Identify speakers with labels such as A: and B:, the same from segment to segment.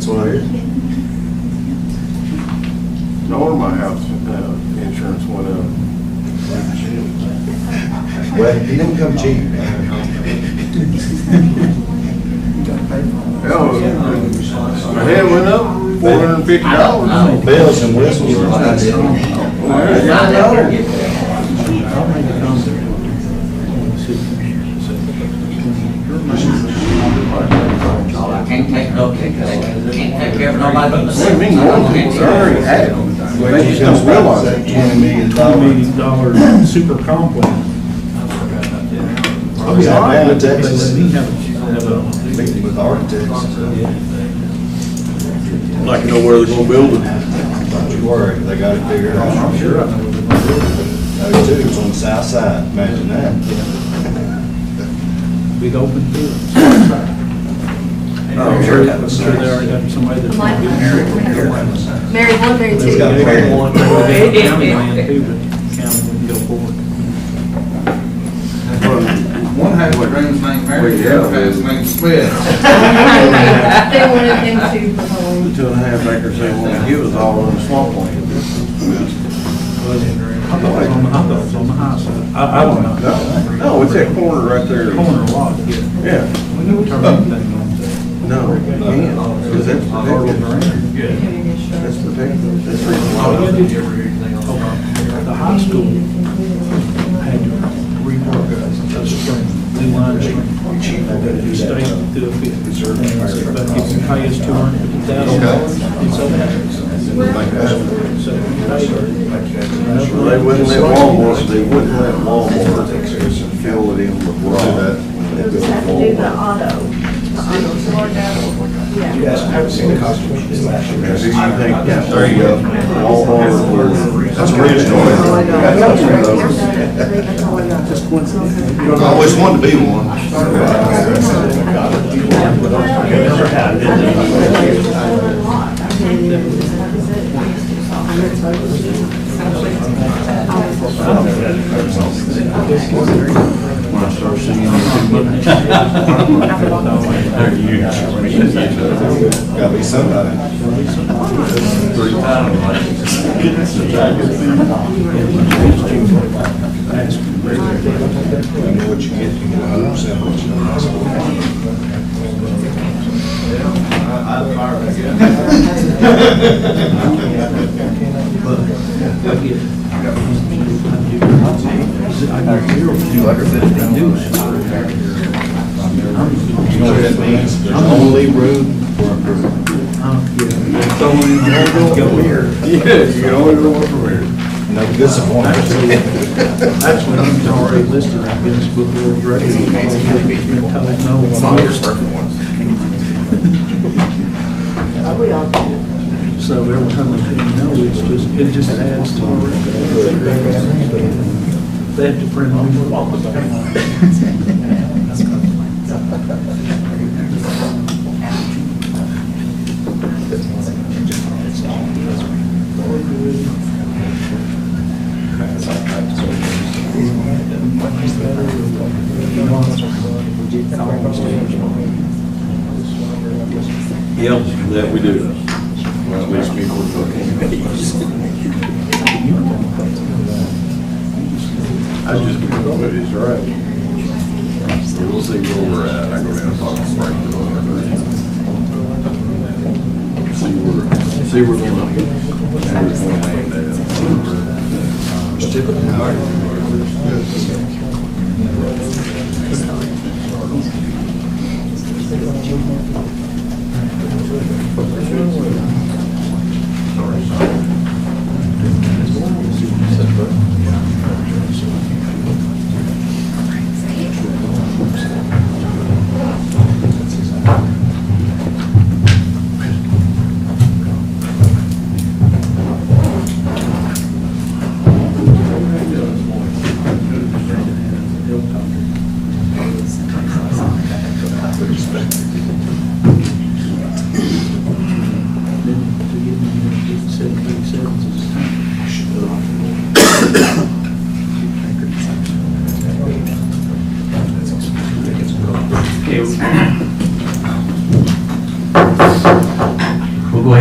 A: That's what I hear.
B: No wonder my house insurance went up.
A: Well, he didn't come cheap.
B: My head went up $450.
A: Bells and whistles are not it.
C: I can't take no because I can't take care of nobody but
B: What do you
C: myself.
B: mean, going to? It's already happened. They just don't realize it.
A: $20 million.
D: $20 super complex.
A: I'll be all right with Texas.
D: He have a
A: Meeting with architects.
B: Like to know where they're gonna build it.
A: Don't you worry, they got it figured out.
D: I'm sure I know.
A: Those two is on the south side, imagine that.
D: Big open field.
B: Oh,
D: Sure they already got somebody that's.
E: Mary 1, Mary 2.
A: They've got Mary 1.
D: County land too, but county wouldn't go forward.
F: One had what Graham's name Mary, the other had his name Smith.
E: They wanted them to
B: The
E: perform.
B: 2.5 acres they want to give us all on the swampland.
D: I thought it was on the high side. I don't know.
B: No, it's that corner right there.
D: Corner lot, yeah.
B: Yeah.
D: We never turn anything on to.
B: No, you can't, because that's protected. That's protected. That's
D: The high school had to rework a string, new line string. The state do a bit. But if you pay us $250,000, it's okay. So if you pay
B: Well, they wouldn't let Walmart fill it in with rock.
E: We'll just have to do the auto.
A: Yes, I haven't seen the costume.
B: Who do you think? There you go. Walmart. That's original. I always wanted to be one. When I start singing,
A: Gotta be somebody. You know what you get, you know 100% what you ask You know what that means? There's only room for improvement.
D: Go here.
B: Yeah, you can only go one from here.
A: No disappointment.
D: Actually, he's already listed in Guinness Book of World Records. He's been told no on most.
E: We all do.
D: So every time they say no, it just adds to our record. They have to print them.
B: Yep, that we do. Well, at least people are cooking. I just go, but it's right. We'll see where we're at. I go down and talk to Frank. See where we're going.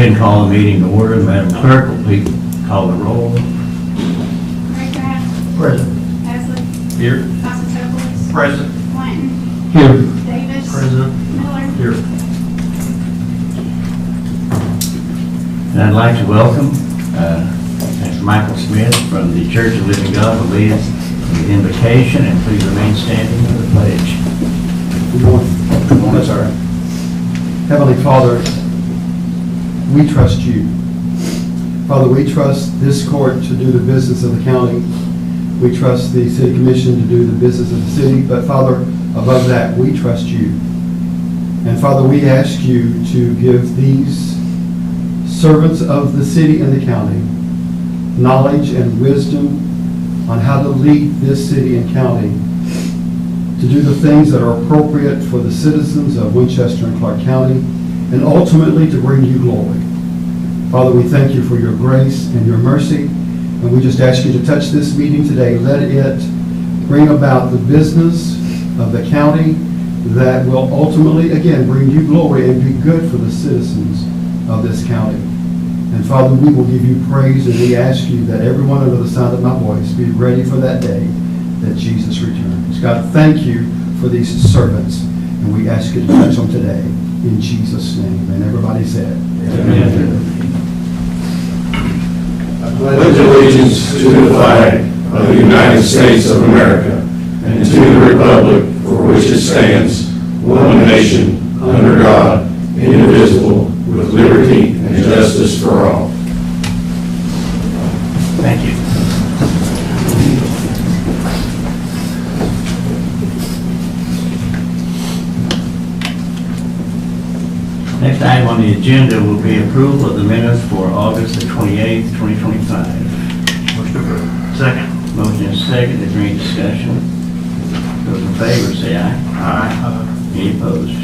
G: ahead and call the meeting to order. Madam Clerk, will please call the roll.
H: Ray Craft.
D: Present.
H: Hesley.
D: Here.
H: Constantopoulos.
D: Present.
H: Blanton.
D: Here.
H: Davis.
D: Present.
H: Miller.
D: Here.
G: And I'd like to welcome Pastor Michael Smith from the Church of Living God to lead us in the invocation, and please remain standing for the pledge.
I: Good morning. Good morning, sir. Heavenly Father, we trust you. Father, we trust this court to do the business of the county. We trust the city commission to do the business of the city. But Father, above that, we trust you. And Father, we ask you to give these servants of the city and the county knowledge and wisdom on how to lead this city and county to do the things that are appropriate for the citizens of Winchester and Clark County, and ultimately to bring you glory. Father, we thank you for your grace and your mercy, and we just ask you to touch this meeting today. Let it bring about the business of the county that will ultimately, again, bring you glory and be good for the citizens of this county. And Father, we will give you praise, and we ask you that everyone under the sound of my voice be ready for that day that Jesus returns. God, thank you for these servants, and we ask you to touch them today in Jesus' name. And everybody said,
G: Amen.
B: I pledge allegiance to the flag of the United States of America and to the republic for which it stands, one nation, under God, indivisible, with liberty and justice for all.
G: Thank you. Next item on the agenda will be approval of the minutes for August the 28th, 2025.
D: Motion approved. Second.
G: Motion is second. Is there any discussion? Those in favor say aye.
D: Aye.
G: Any opposed?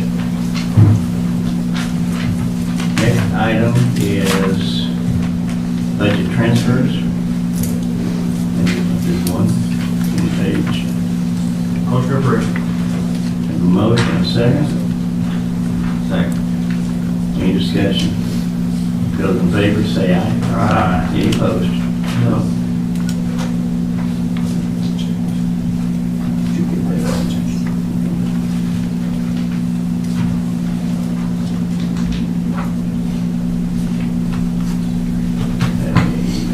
G: Next item is budget transfers. And there's one on the page.
D: Motion approved.
G: Have a motion and a second.
C: Second.
G: Any discussion? Those in favor say aye.
C: Aye.
G: Any opposed? No.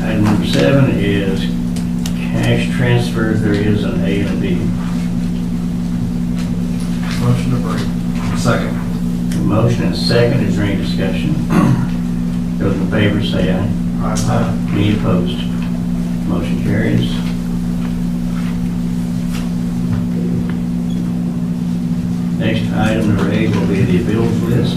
G: Item number 7 is cash transfers. There is an A and a B.
D: Motion approved.
C: Second.
G: A motion and a second. Is there any discussion? Those in favor say aye.
D: Aye.
G: Any opposed? Motion carries. Next item, number 8, will be the bills list.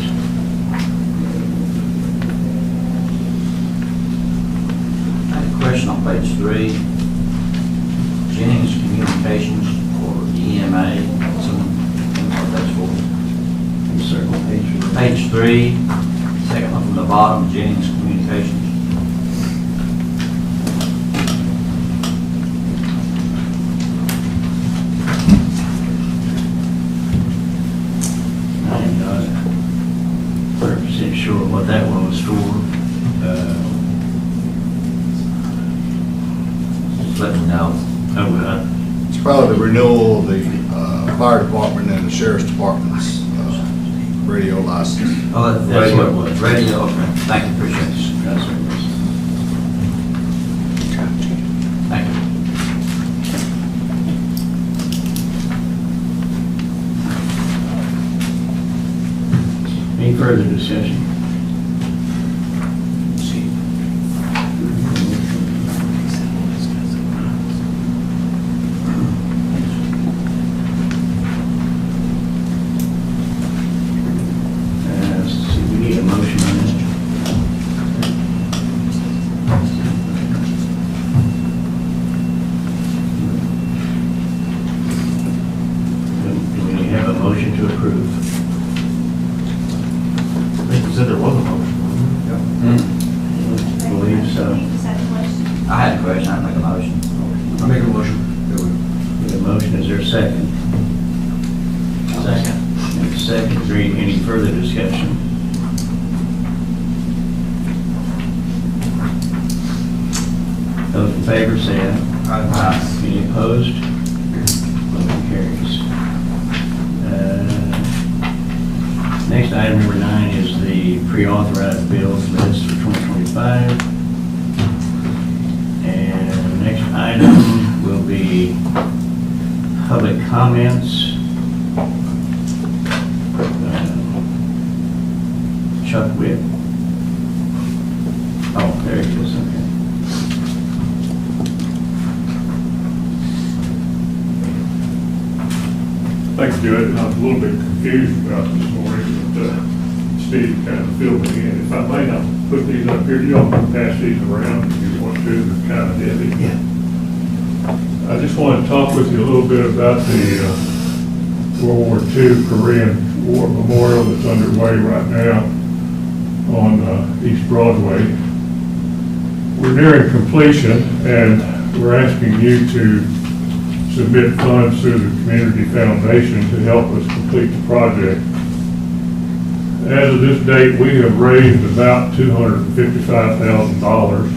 C: I have a question on page 3. Jennings Communications or EMA, what that's for.
G: Circle page.
C: Page 3, second one from the bottom, Jennings Communications.
G: I'm not 100% sure what that one was for.
C: Just let me know.
A: It's probably the renewal of the fire department and the sheriff's department's radio license.
C: Oh,
G: That's what it was.
C: Radio, okay. Thank you, appreciate it.
G: That's what it was.
C: Thank you.
G: Any further discussion? We need a motion on this. Do we have a motion to approve?
D: I think you said there was a motion.
G: I believe so.
H: You just had a question.
C: I had a question, I'd make a motion.
D: I make a motion.
G: Need a motion, is there a second? Second. Second, is there any further discussion? Those in favor say aye. Any opposed? Motion carries. Next, item number 9 is the pre-authorized bills list for 2025. And the next item will be public comments. Chuck Witt. Oh, there it is, okay.
B: Thanks, Judge. I was a little bit confused about this morning, but Steve kind of filled me in. If I may not put these up here, y'all can pass these around if you want to. They're kind of heavy.
G: Yeah.
B: I just want to talk with you a little bit about the World War II Korean War Memorial that's underway right now on East Broadway. We're nearing completion, and we're asking you to submit funds through the Community Foundation to help us complete the project. As of this date, we have raised about $255,000,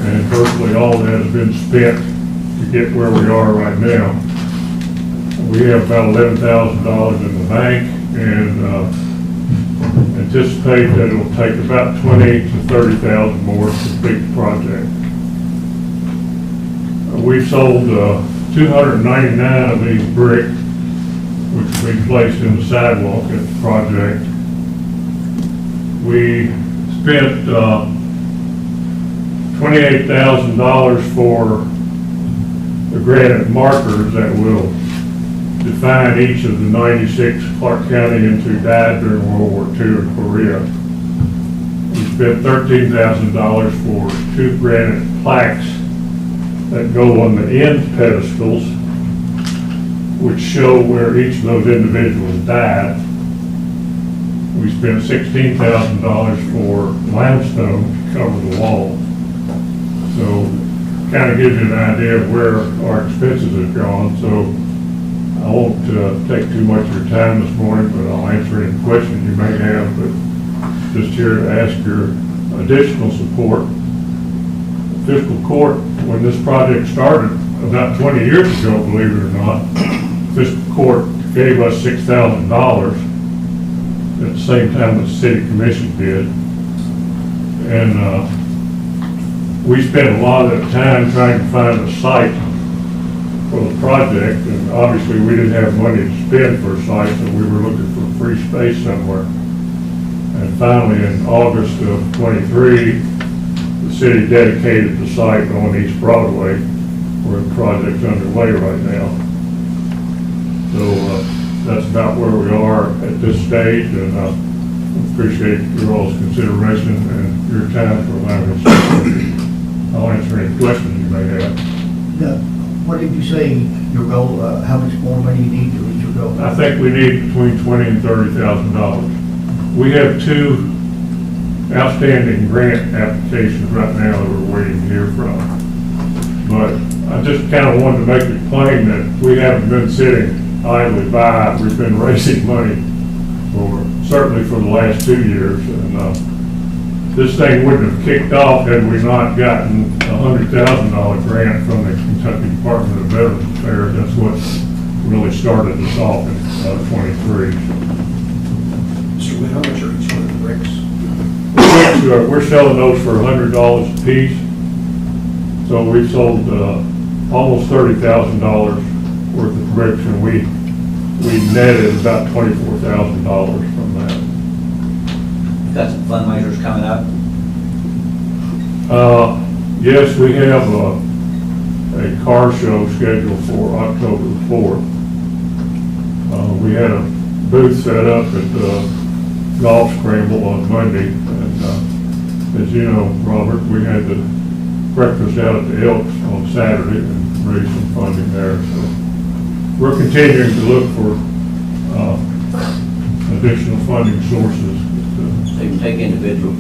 B: and virtually all that has been spent to get where we are right now. We have about $11,000 in the bank, and anticipate that it will take about $20,000 to $30,000 more to complete the project. We've sold 299 of these bricks, which will be placed in the sidewalk at the project. We spent $28,000 for the granite markers that will define each of the 96 Clark County who died during World War II in Korea. We spent $13,000 for 2 granite plaques that go on the end pedestals, which show where each of those individuals died. We spent $16,000 for limestone to cover the wall. So kind of gives you an idea of where our expenses have gone. So I won't take too much of your time this morning, but I'll answer any questions you may have. But just here to ask your additional support. Fiscal court, when this project started about 20 years ago, believe it or not, fiscal court gave us $6,000 at the same time the city commission did. And we spent a lot of that time trying to find a site for the project, and obviously we didn't have money to spend for a site, so we were looking for free space somewhere. And finally, in August of 23, the city dedicated the site on East Broadway, where the project's underway right now. So that's about where we are at this stage, and I appreciate your all's consideration and your time for allowing us to I'll answer any questions you may have.
J: What did you say your goal, how much more money you need to reach your goal?
B: I think we need between $20,000 and $30,000. We have 2 outstanding grant applications right now that we're waiting to hear from. But I just kind of wanted to make it plain that we haven't been sitting idly by. We've been raising money certainly for the last 2 years. And this thing wouldn't have kicked off had we not gotten a $100,000 grant from the Kentucky Department of Veterans Affairs. That's what really started us off in 23.
D: Mr. Witt, how much are each one of the bricks?
B: We're selling those for $100 a piece. So we've sold almost $30,000 worth of bricks, and we netted about $24,000 from that.
C: Got some fundraisers coming up?
B: Yes, we have a car show scheduled for October the 4th. We had a booth set up at the Golf Scramble on Monday, and as you know, Robert, we had the breakfast out at the Elks on Saturday and raised some funding there. So we're continuing to look for additional funding sources.
C: So you can take individual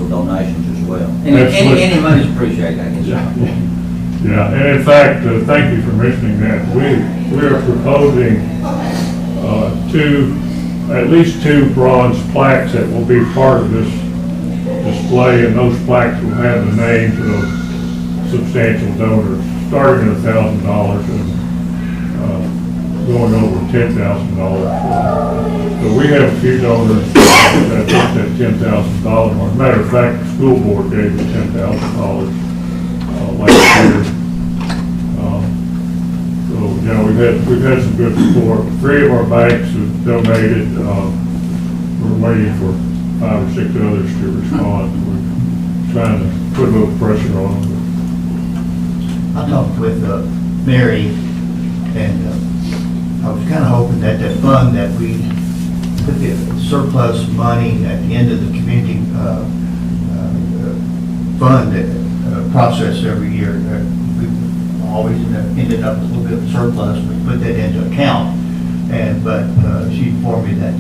C: donations as well.
B: Absolutely.
C: Any money's appreciated, I guess.
B: Yeah, and in fact, thank you for mentioning that. We are proposing at least 2 bronze plaques that will be part of this display, and those plaques will have the names of substantial donors, starting at $1,000 and going over $10,000. So we have a few donors that hit that $10,000 mark. Matter of fact, the school board gave us $10,000 last year. So, you know, we've had some good support. 3 of our banks have donated. We're waiting for 5 or 6 others to respond. We're trying to put a little pressure on them.
J: I talked with Mary, and I was kind of hoping that that fund that we put the surplus money at the end of the community fund process every year, we always ended up with a little bit of surplus. We put that into account, but she informed me that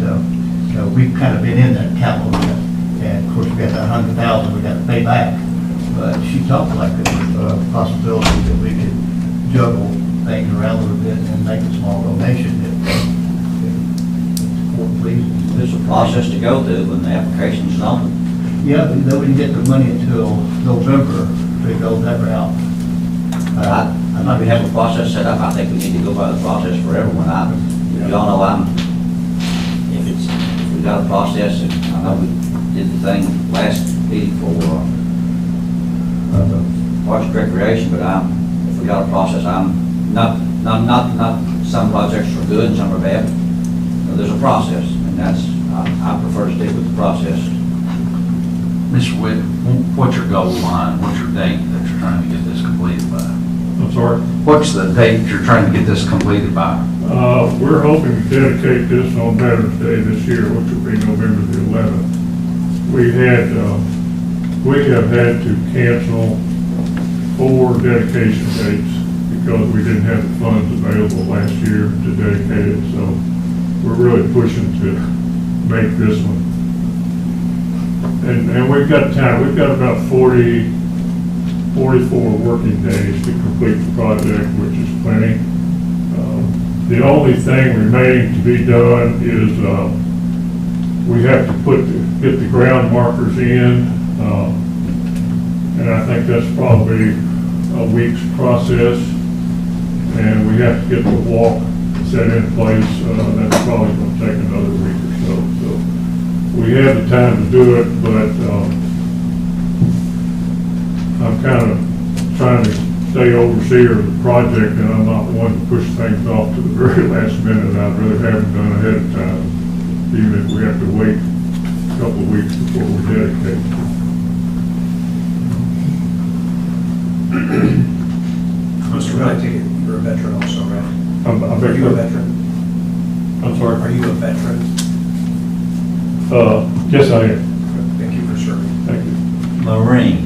J: we've kind of been in that account a little bit, and of course we got that $100,000 we got to pay back. But she talked like there was a possibility that we could juggle things around a little bit and make a small donation if the court pleases.
C: There's a process to go through when the application's on.
J: Yeah, but they wouldn't get the money until November to go that route.
C: I'm not gonna have a process set up. I think we need to go by the process for everyone. Y'all know if we got a process, and I know we did the thing last meeting for the Parks and Recreation, but if we got a process, not some projects are good and some are bad. There's a process, and I prefer to stick with the process.
K: Mr. Witt, what's your goal line? What's your date that you're trying to get this completed by?
B: I'm sorry?
K: What's the date you're trying to get this completed by?
B: We're hoping to dedicate this on Veterans Day this year, which will be November the 11th. We have had to cancel 4 dedication dates because we didn't have the funds available last year to dedicate it, so we're really pushing to make this one. And we've got time. We've got about 44 working days to complete the project, which is plenty. The only thing remaining to be done is we have to get the ground markers in, and I think that's probably a week's process. And we have to get the walk set in place. That's probably going to take another week or so. So we have the time to do it, but I'm kind of trying to stay overseer of the project, and I'm not one to push things off to the very last minute. I'd rather have it done ahead of time, even if we have to wait a couple of weeks before we dedicate.
D: Mr. Wright, you're a veteran also, right?
B: I beg
D: Are you a
B: your-
D: veteran?
B: I'm sorry?
D: Are you a veteran?
B: Yes, I am.
D: Thank you for serving.
B: Thank you.
C: Marine.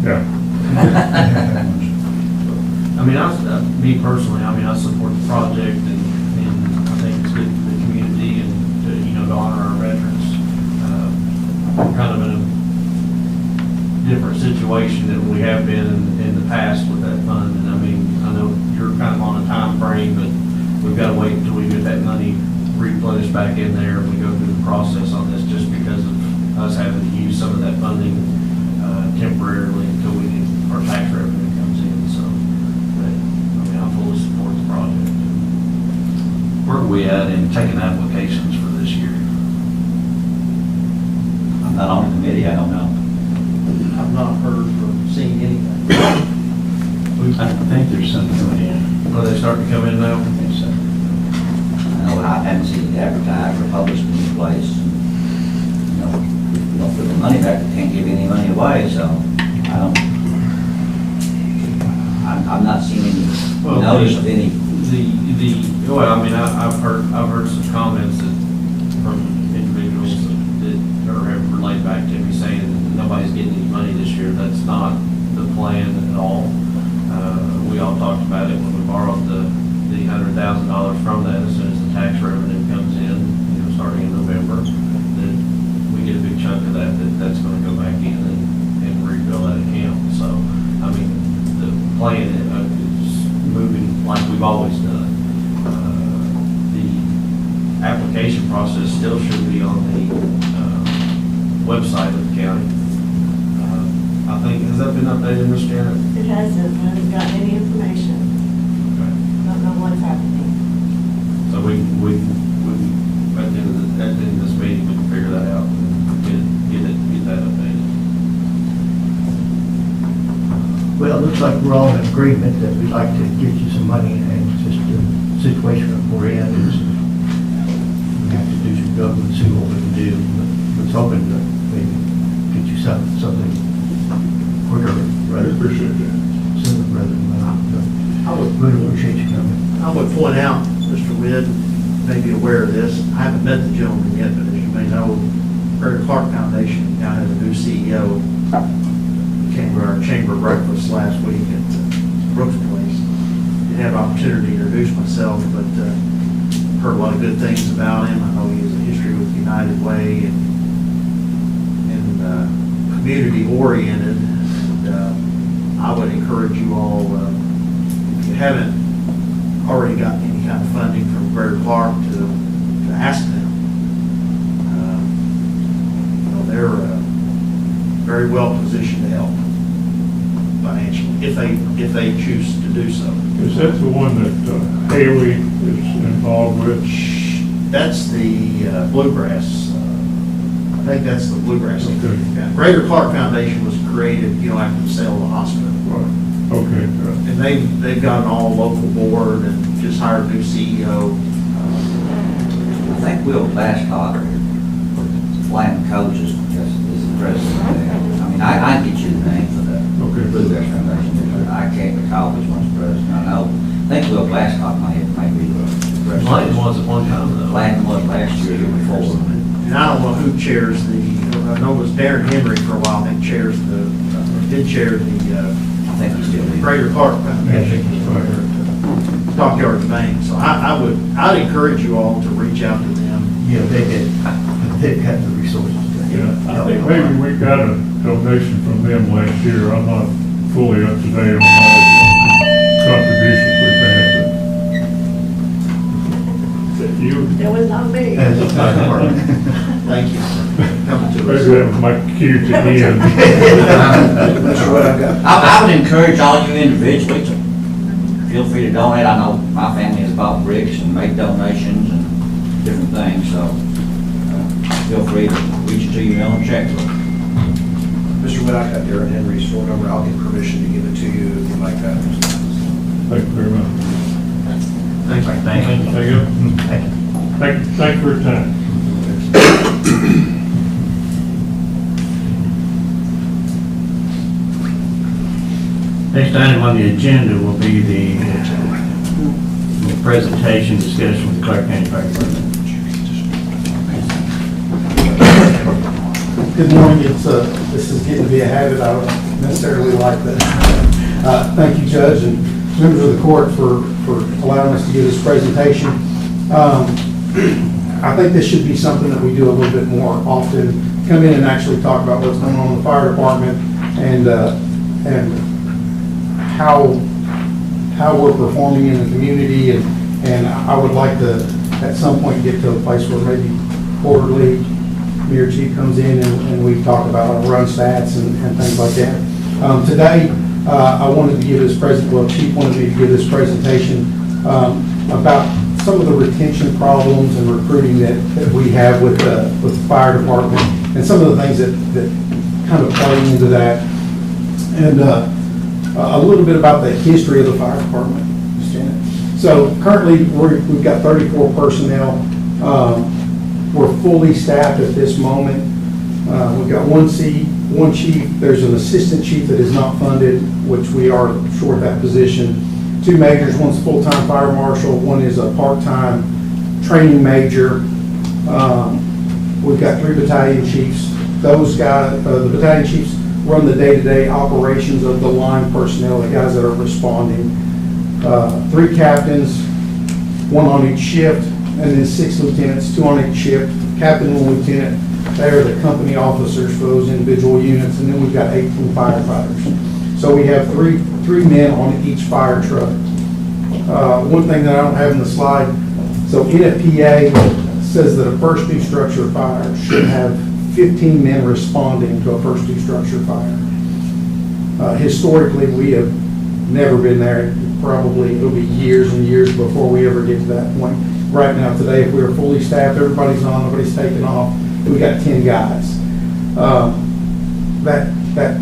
B: Yeah.
D: I mean, me personally, I mean, I support the project, and I think it's good for the community and to honor our veterans. We're kind of in a different situation than we have been in the past with that fund. And I mean, I know you're kind of on a time frame, but we've got to wait until we get that money replenished back in there. We go through the process on this just because of us having to use some of that funding temporarily until we get our tax revenue comes in. So, but, I mean, I fully support the project.
K: Where are we at in taking applications for this year?
C: I'm not on the committee, I don't know.
D: I've not heard or seen anything.
G: I think there's some coming in.
D: Are they starting to come in now?
G: I think so.
C: I know I haven't seen it advertised or published in any place. If we don't put the money back, we can't give any money away, so I'm not seeing any notice of any.
D: Well, I mean, I've heard some comments from individuals that have relayed back to me saying that nobody's getting any money this year. That's not the plan at all. We all talked about it when we borrowed the $100,000 from that. As soon as the tax revenue comes in, starting in November, that we get a big chunk of that's going to go back in and refill that account. So, I mean, the plan is moving like we've always done. The application process still should be on the website of the county. I think
L: Has that been updated, Ms. Janet?
E: It hasn't, I haven't gotten any information. Don't know what's happening.
L: So we, at the end of this meeting, we can figure that out and get that updated.
J: Well, it looks like we're all in agreement that we'd like to get you some money, and it's just the situation that we're in is we have to do some government, see what we can do. But was hoping to maybe get you something quicker rather
B: Appreciate that.
J: sooner rather than later. I would really appreciate you coming.
M: I would point out, Mr. Witt may be aware of this, I haven't met the gentleman yet, but as you may know, Greater Clark Foundation now has a new CEO. Came to our chamber breakfast last week at Brooks Place. Didn't have an opportunity to introduce myself, but heard a lot of good things about him. I know he has a history with United Way and community oriented. And, I would encourage you all, if you haven't already gotten any kind of funding from Greater Clark, to ask them. They're very well positioned to help financially, if they choose to do so.
B: Is that the one that Haley is involved with?
M: That's the Bluegrass, I think that's the Bluegrass.
B: Okay.
M: Yeah, Greater Clark Foundation was created, after the sale of the hospital.
B: Right. Okay.
M: And they've got an all local board and just hired a new CEO.
C: I think Will Glasscock, Flying Coaches, is the president there. I mean, I can get you the name for the
B: Okay.
C: Bluegrass Foundation, but I can't recall which one's president. I think Will Glasscock might be the president.
L: Clayton was at one time, though.
C: Clayton was last year, year before.
M: And I don't know who chairs I know it was Darren Henry for a while, I think did chair the
C: I think he's still there.
M: Greater Clark Foundation, Stockyards Bank. So I'd encourage you all to reach out to them.
J: Yeah, they have the resources to
B: Yeah, I
J: help.
B: think maybe we got a donation from them last year. I'm not fully up to date on all the contributions we've had. But is that you?
E: It was not me.
J: That's not working.
M: Thank you for coming to us.
B: Maybe that was my cue to end.
C: I would encourage all you individually to feel free to donate. I know my family has bought bricks and made donations and different things, so feel free to reach to your own checkbook.
N: Mr. Witt, I got Darren Henry's phone number. I'll get permission to give it to you if you'd like that.
B: Thank you very much.
M: Thank you.
B: Thank you. Thank you for your time.
G: Next item on the agenda will be the presentation discussion with the Clark County Fire Department.
I: Good morning. This is getting to be a habit. I don't necessarily like that. Thank you, Judge, and members of the court for allowing us to give this presentation. I think this should be something that we do a little bit more often. Come in and actually talk about what's going on in the fire department and how we're performing in the community. And I would like to, at some point, get to a place where maybe quarterly, Mayor Chief comes in and we talk about our run stats and things like that. Today, I wanted to give this Chief wanted me to give this presentation about some of the retention problems and recruiting that we have with the fire department and some of the things that kind of play into that. And a little bit about the history of the fire department, Ms. Janet. So currently, we've got 34 personnel. We're fully staffed at this moment. We've got one chief. There's an assistant chief that is not funded, which we are short that position. 2 majors, one's a full-time fire marshal, one is a part-time training major. We've got 3 battalion chiefs. Those guys, the battalion chiefs run the day-to-day operations of the line personnel, the guys that are responding. 3 captains, 1 on each shift, and then 6 lieutenants, 2 on each shift. Captain and lieutenant, they are the company officers for those individual units, and then we've got 18 firefighters. So we have three men on each fire truck. One thing that I don't have in the slide, so NFPA says that a first due structure fire should have 15 men responding to a first due structure fire.
O: Historically, we have never been there. Probably it'll be years and years before we ever get to that point. Right now, today, if we were fully staffed, everybody's on, nobody's taking off, and we got 10 guys. That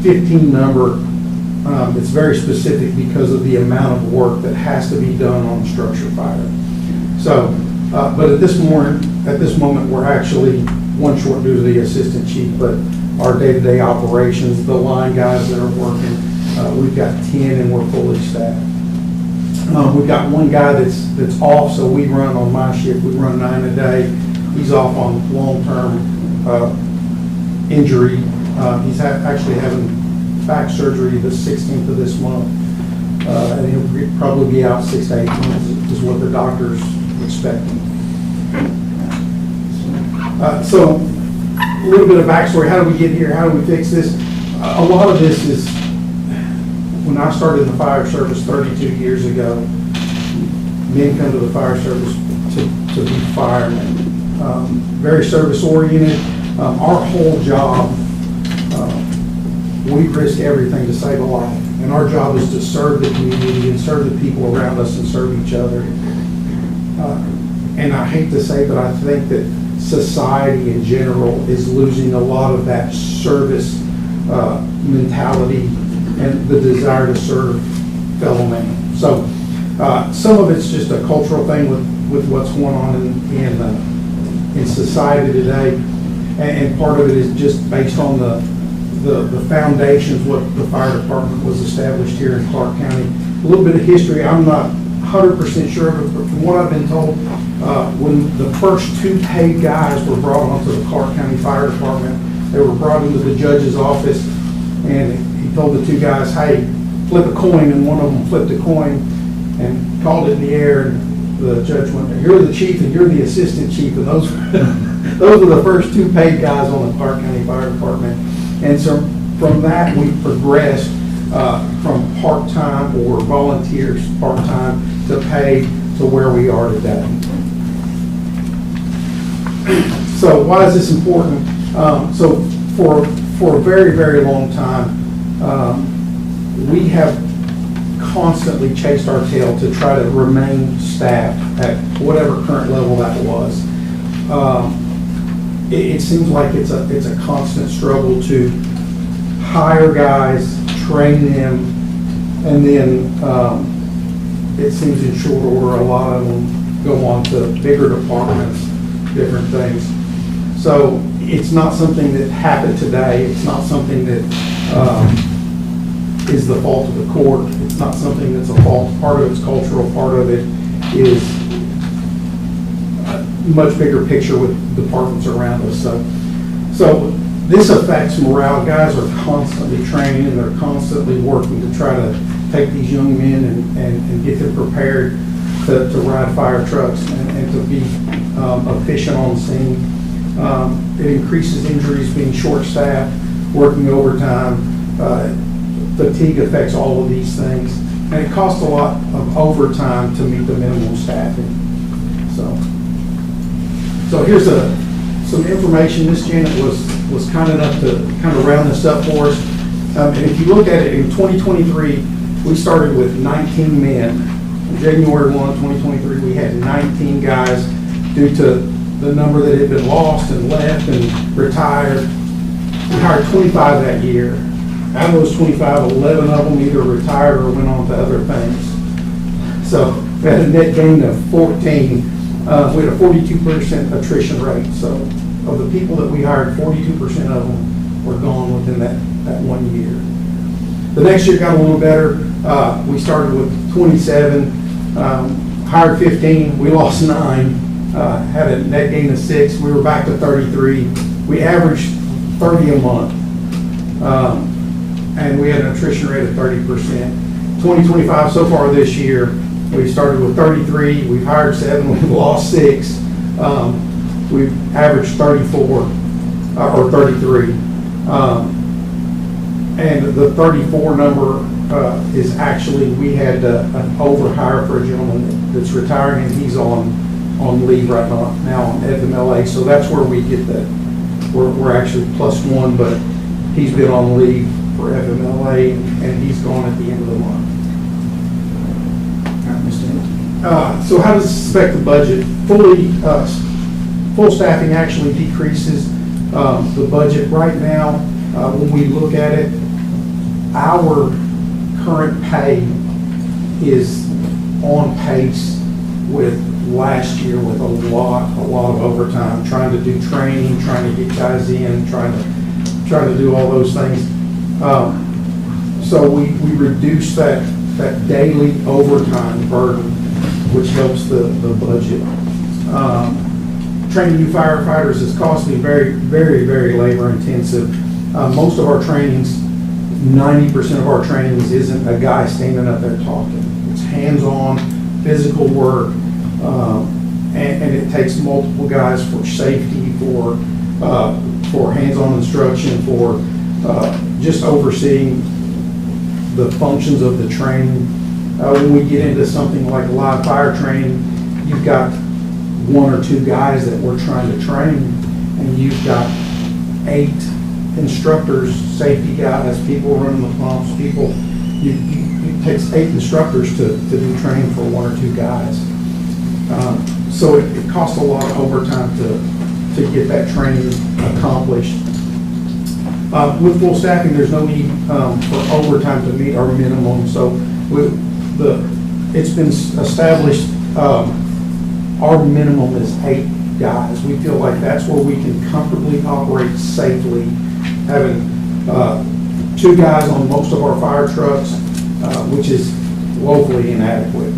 O: 15 number, it's very specific because of the amount of work that has to be done on the structure fire. So, but at this moment, we're actually one short due to the assistant chief, but our day-to-day operations, the line guys that are working, we've got 10 and we're fully staffed. We've got one guy that's off, so we run on my shift, we run 9 a day. He's off on long-term injury. He's actually having back surgery the 16th of this month. And he'll probably be out 6 to 8 months is what the doctor's expecting. So a little bit of backstory. How do we get here? How do we fix this? A lot of this is, when I started in the fire service 32 years ago, men come to the fire service to be firemen. Very service oriented. Our whole job, we risk everything to save a life. And our job is to serve the community and serve the people around us and serve each other. And I hate to say, but I think that society in general is losing a lot of that service mentality and the desire to serve fellow man. So some of it's just a cultural thing with what's going on in society today, and part of it is just based on the foundations, what the fire department was established here in Clark County. A little bit of history, I'm not 100% sure of it, but from what I've been told, when the first 2 paid guys were brought onto the Clark County Fire Department, they were brought into the judge's office, and he told the 2 guys, hey, flip a coin, and one of them flipped a coin and called it in the air, and the judge went, you're the chief and you're the assistant chief, and those those were the first 2 paid guys on the Clark County Fire Department. And so from that, we progressed from part-time or volunteers part-time to paid to where we are today. So why is this important? So for a very, very long time, we have constantly chased our tail to try to remain staffed at whatever current level that was. It seems like it's a constant struggle to hire guys, train them, and then it seems in short order a lot of them go on to bigger departments, different things. So it's not something that happened today. It's not something that is the fault of the court. It's not something that's a fault. Part of it's cultural. Part of it is a much bigger picture with departments around us. So this affects morale. Guys are constantly training and they're constantly working to try to take these young men and get them prepared to ride fire trucks and to be efficient on scene. It increases injuries, being short-staffed, working overtime. Fatigue affects all of these things. And it costs a lot of overtime to meet the minimum staffing. So here's some information. Miss Janet was kind enough to kind of round this up for us. And if you look at it in 2023, we started with 19 men. On January 1, 2023, we had 19 guys due to the number that had been lost and left and retired. We hired 25 that year. Out of those 25, 11 of them either retired or went on to other things. So we had a net gain of 14. We had a 42% attrition rate. So of the people that we hired, 42% of them were gone within that 1 year. The next year got a little better. We started with 27, hired 15, we lost 9, had a net gain of 6. We were back to 33. We averaged 30 a month. And we had an attrition rate of 30%. 2025 so far this year, we started with 33, we've hired 7, we've lost 6. We've averaged 34 or 33. And the 34 number is actually, we had an overhire for a gentleman that's retiring, and he's on leave right now on FMLA. So that's where we get that. We're actually +1, but he's been on leave for FMLA, and he's gone at the end of the month. So how does this affect the budget? Full staffing actually decreases the budget right now. When we look at it, our current pay is on pace with last year with a lot of overtime, trying to do training, trying to get guys in, trying to do all those things. So we reduce that daily overtime burden, which helps the budget. Training new firefighters is costly, very, very, very labor intensive. Most of our trainings, 90% of our trainings isn't a guy standing up there talking. It's hands-on, physical work, and it takes multiple guys for safety, for hands-on instruction, for just overseeing the functions of the training. When we get into something like live fire training, you've got 1 or 2 guys that we're trying to train, and you've got 8 instructors, safety guys, people running the pumps, people. It takes 8 instructors to do training for 1 or 2 guys. So it costs a lot of overtime to get that training accomplished. With full staffing, there's no need for overtime to meet our minimum. So it's been established, our minimum is 8 guys. We feel like that's where we can comfortably operate safely. Having 2 guys on most of our fire trucks, which is woefully inadequate,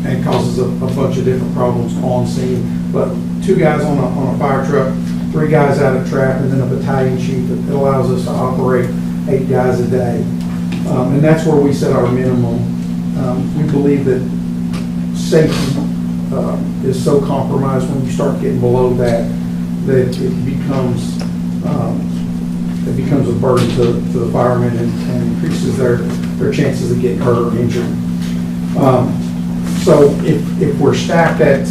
O: and causes a bunch of different problems on scene. But 2 guys on a fire truck, 3 guys out at trap, and then a battalion chief. It allows us to operate 8 guys a day. And that's where we set our minimum. We believe that safety is so compromised when you start getting below that it becomes a burden to the firemen and increases their chances of getting hurt or injured. So if we're staffed at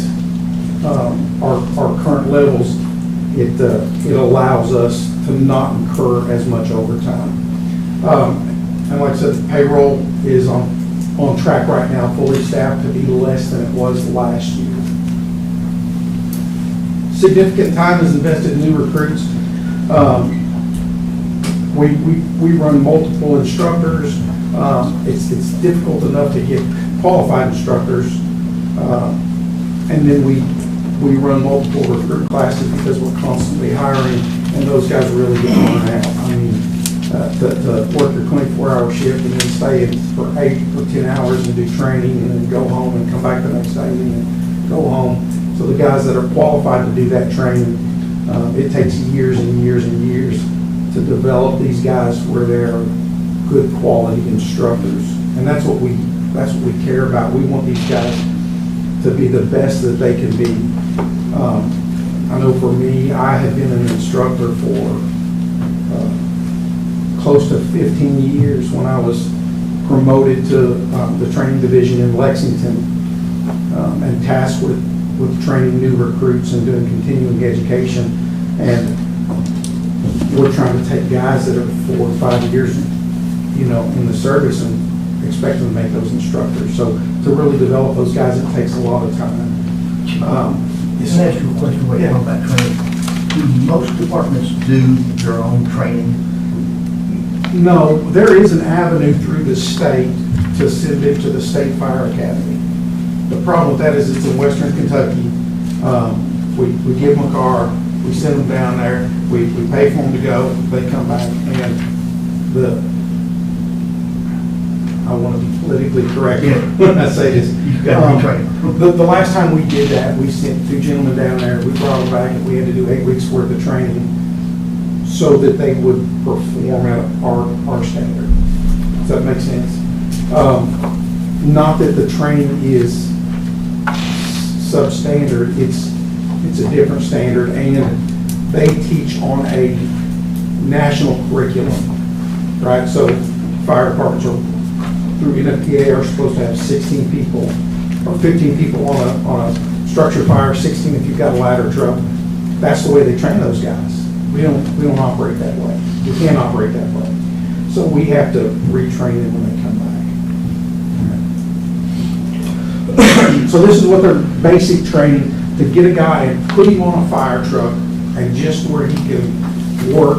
O: our current levels, it allows us to not incur as much overtime. And like I said, the payroll is on track right now, fully staffed, to be less than it was last year. Significant time is invested in new recruits. We run multiple instructors. It's difficult enough to get qualified instructors, and then we run multiple recruit classes because we're constantly hiring, and those guys really get worn out. I mean, to work your 24-hour shift and then stay for 8 or 10 hours and do training and then go home and come back the next day and then go home. So the guys that are qualified to do that training, it takes years and years and years to develop these guys where they're good quality instructors. And that's what we care about. We want these guys to be the best that they can be. I know for me, I had been an instructor for close to 15 years when I was promoted to the training division in Lexington, and tasked with training new recruits and doing continuing education. And we're trying to take guys that are 4 or 5 years, in the service and expect them to make those instructors. So to really develop those guys, it takes a lot of time.
J: Can I ask you a question about training? Do most departments do their own training?
O: No, there is an avenue through the state to send it to the State Fire Academy. The problem with that is it's in Western Kentucky. We give them a car, we send them down there, we pay for them to go, they come back, and I want to be politically correct when I say this.
J: You've got to be trained.
O: The last time we did that, we sent 2 gentlemen down there, we brought them back, and we had to do 8 weeks worth of training so that they would perform at our standard. Does that make sense? Not that the training is substandard, it's a different standard, and they teach on a national curriculum, right? So fire departments are, through NFPA, are supposed to have 16 people, or 15 people on a structure fire, 16 if you've got a ladder truck. That's the way they train those guys. We don't operate that way. We can't operate that way. So we have to retrain them when they come back. So this is what their basic training, to get a guy and put him on a fire truck and just where he can work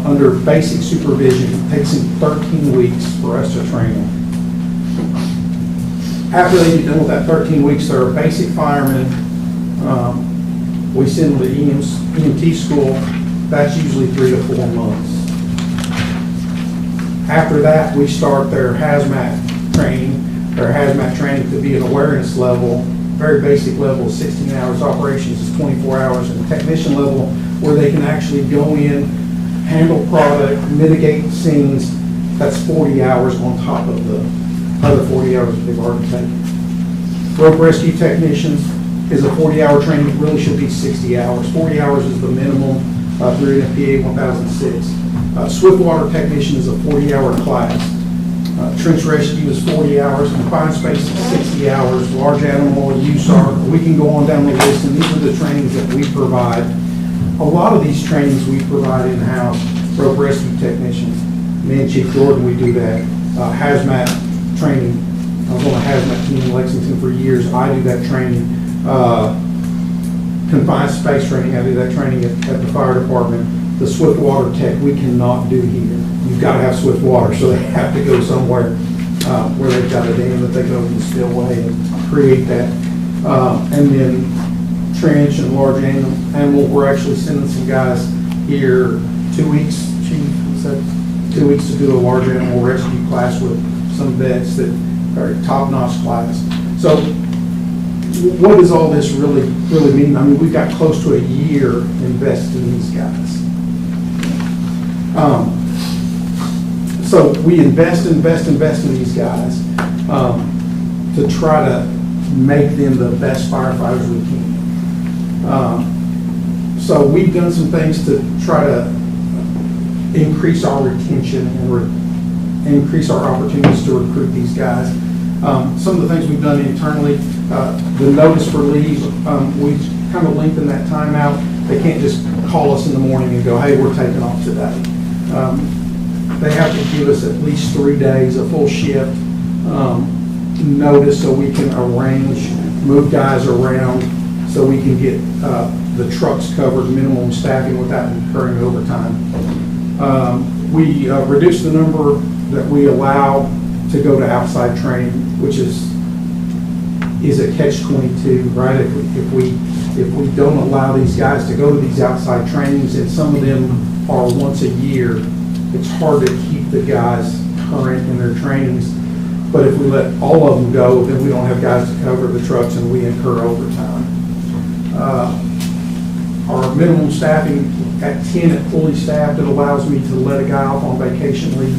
O: under basic supervision. It takes him 13 weeks for us to train him. After they get done with that 13 weeks, they're a basic fireman. We send them to EMT school. That's usually 3 to 4 months. After that, we start their hazmat training. Their hazmat training could be an awareness level, very basic level, 16 hours. Operations is 24 hours. And technician level, where they can actually go in, handle product, mitigate scenes. That's 40 hours on top of the other 40 hours that they've already taken. Rope rescue technicians is a 40-hour training. It really should be 60 hours. 40 hours is the minimum through NFPA 1006. Swiftwater technician is a 40-hour class. Trench rescue is 40 hours. Confined space is 60 hours. Large animal, USAR. We can go on down the list, and these are the trainings that we provide. A lot of these trainings we provide in-house. Rope rescue technicians. Me and Chief Jordan, we do that. Hazmat training. I was on a hazmat team in Lexington for years. I do that training. Confined space training, I do that training at the fire department. The Swiftwater tech, we cannot do here. You've got to have Swiftwater, so they have to go somewhere where they've got a dam that they can open the spillway and create that. And then trench and large animal, we're actually sending some guys here 2 weeks, Chief, is that 2 weeks to do a large animal rescue class with some vets that are top-notch class. So what does all this really mean? I mean, we've got close to a year invested in these guys. So we invest in these guys to try to make them the best firefighters we can. So we've done some things to try to increase our retention and increase our opportunities to recruit these guys. Some of the things we've done internally, the notice for leave, we kind of lengthen that time out. They can't just call us in the morning and go, hey, we're taking off today. They have to give us at least 3 days, a full shift notice, so we can arrange, move guys around, so we can get the trucks covered, minimum staffing without incurring overtime. We reduce the number that we allow to go to outside training, which is a catch-22, right? If we don't allow these guys to go to these outside trainings, and some of them are once a year, it's hard to keep the guys current in their trainings. But if we let all of them go, then we don't have guys to cover the trucks, and we incur overtime. Our minimum staffing at 10 at fully staffed, it allows me to let a guy off on vacation leave.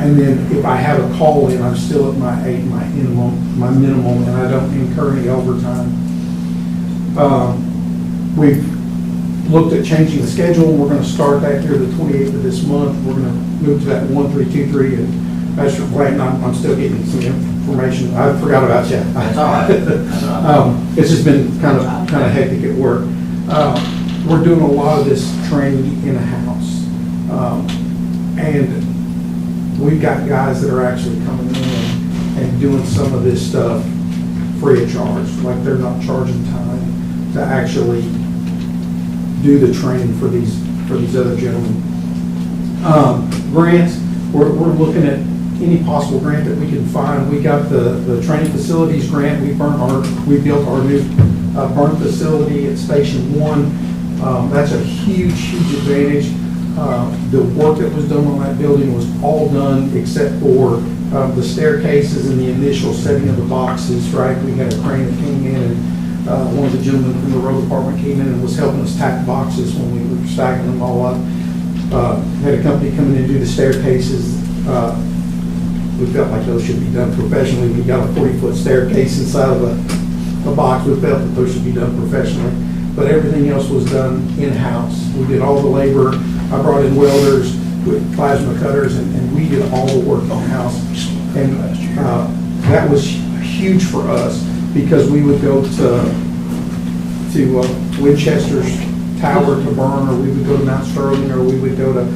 O: And then if I have a call in, I'm still at my 8, my minimum, and I don't incur any overtime. We've looked at changing the schedule. We're going to start that here the 28th of this month. We're going to move to that 1-3-2-3, and Pastor Blanton, I'm still getting some information. I forgot about you.
C: That's all right. That's all right.
O: It's just been kind of hectic at work. We're doing a lot of this training in-house. And we've got guys that are actually coming in and doing some of this stuff free of charge. Like, they're not charging time to actually do the training for these other gentlemen. Grants, we're looking at any possible grant that we can find. We got the training facilities grant. We built our new burn facility at Station 1. That's a huge advantage. The work that was done on that building was all done except for the staircases and the initial setting of the boxes, right? We had a crane that came in, and one of the gentlemen from the road department came in and was helping us tack boxes when we were stacking them all up. Had a company come in and do the staircases. We felt like those should be done professionally. We got a 40-foot staircase inside of a box. We felt that those should be done professionally. But everything else was done in-house. We did all the labor. I brought in welders with plasma cutters, and we did all the work in-house. And that was huge for us, because we would go to Winchester's Tower to burn, or we would go to Mount Sterling, or we would go to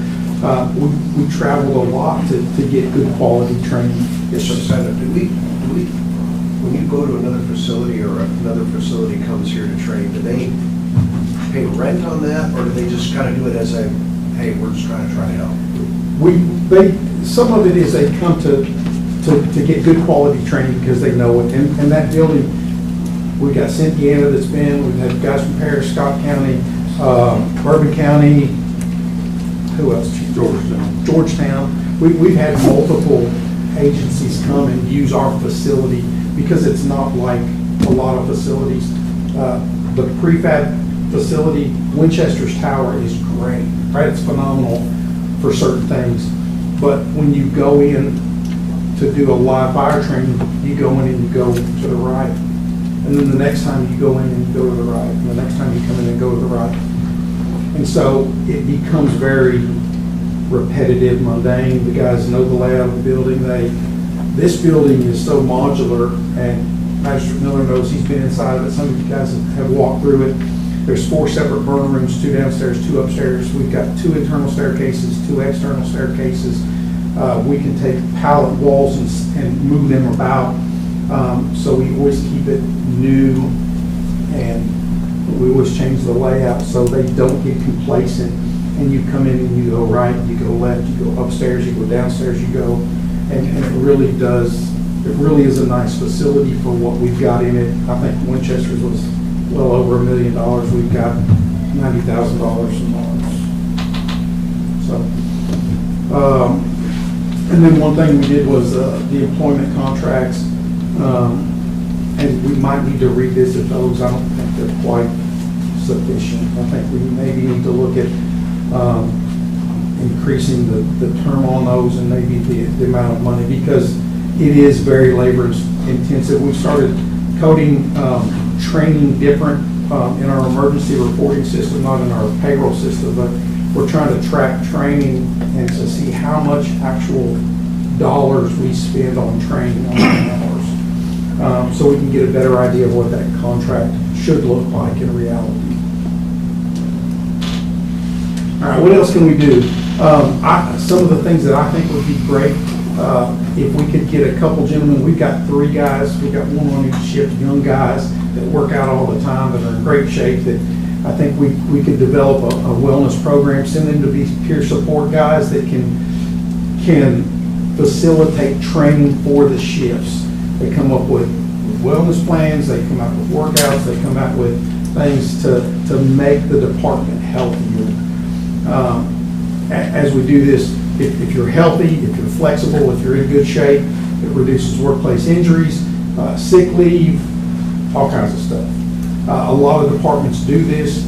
O: We traveled a lot to get good quality training.
N: Yes, sir. Senator, do we, when you go to another facility or another facility comes here to train, do they pay rent on that, or do they just kind of do it as a, hey, we're just trying to help?
O: Some of it is they come to get good quality training because they know it. And that building, we've got Cynthiana that's been, we've had guys from Paris, Scott County, Bourbon County, who else? Georgetown. We've had multiple agencies come and use our facility because it's not like a lot of facilities. The prefab facility, Winchester's Tower, is great, right? It's phenomenal for certain things. But when you go in to do a live fire training, you go in and you go to the right. And then the next time you go in and you go to the right. And the next time you come in and go to the right. And so it becomes very repetitive, mundane. The guys know the layout of the building. This building is so modular, and Magistrate Miller knows, he's been inside of it. Some of you guys have walked through it. There's 4 separate burn rooms, 2 downstairs, 2 upstairs. We've got 2 internal staircases, 2 external staircases. We can take pallet walls and move them about. So we always keep it new, and we always change the layout so they don't get complacent. And you come in and you go right, you go left, you go upstairs, you go downstairs, you go. And it really is a nice facility for what we've got in it. I think Winchester's was well over $1 million. We've got $90,000 in ours. So, and then one thing we did was the employment contracts, and we might need to revisit those. I don't think they're quite sufficient. I think we maybe need to look at increasing the term on those and maybe the amount of money, because it is very labor intensive. We've started coding training different in our emergency reporting system, not in our payroll system, but we're trying to track training and to see how much actual dollars we spend on training on hours, so we can get a better idea of what that contract should look like in reality. All right, what else can we do? Some of the things that I think would be great, if we could get a couple gentlemen. We've got 3 guys. We've got 1 on each shift, young guys that work out all the time, that are in great shape, that I think we could develop a wellness program, send them to be peer support guys that can facilitate training for the shifts. They come up with wellness plans, they come out with workouts, they come out with things to make the department healthier. As we do this, if you're healthy, if you're flexible, if you're in good shape, it reduces workplace injuries, sick leave, all kinds of stuff. A lot of departments do this.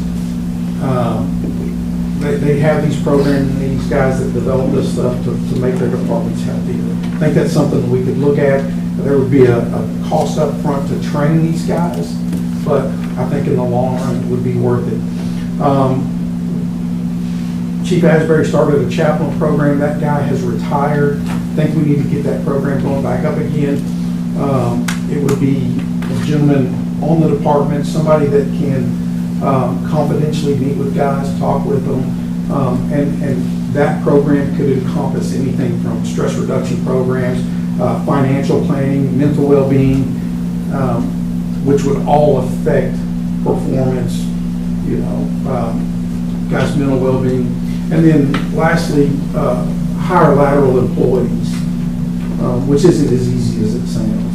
O: They have these programs and these guys that develop this stuff to make their departments healthier. I think that's something that we could look at. There would be a cost up front to train these guys, but I think in the long run it would be worth it. Chief Asbury started a chaplain program. That guy has retired. I think we need to get that program going back up again. It would be a gentleman on the department, somebody that can confidentially meet with guys, talk with them, and that program could encompass anything from stress reduction programs, financial planning, mental well-being, which would all affect performance, guys' mental well-being. And then lastly, higher lateral employees, which isn't as easy as it sounds.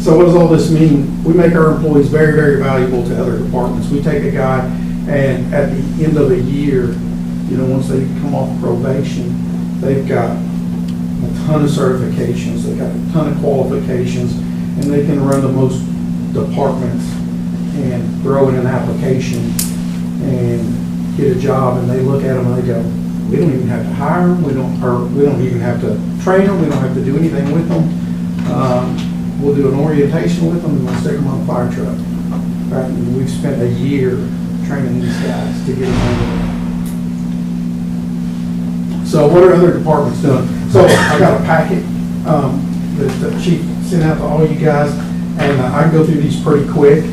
O: So what does all this mean? We make our employees very, very valuable to other departments. We take a guy, and at the end of a year, once they come off probation, they've got a ton of certifications, they've got a ton of qualifications, and they can run the most departments and throw in an application and get a job, and they look at them and they go, we don't even have to hire them, we don't even have to train them, we don't have to do anything with them. We'll do an orientation with them and we'll stick them on a fire truck. Right? And we've spent a year training these guys to get them under. So what are other departments doing? So I got a packet that the chief sent out to all you guys, and I can go through these pretty quick.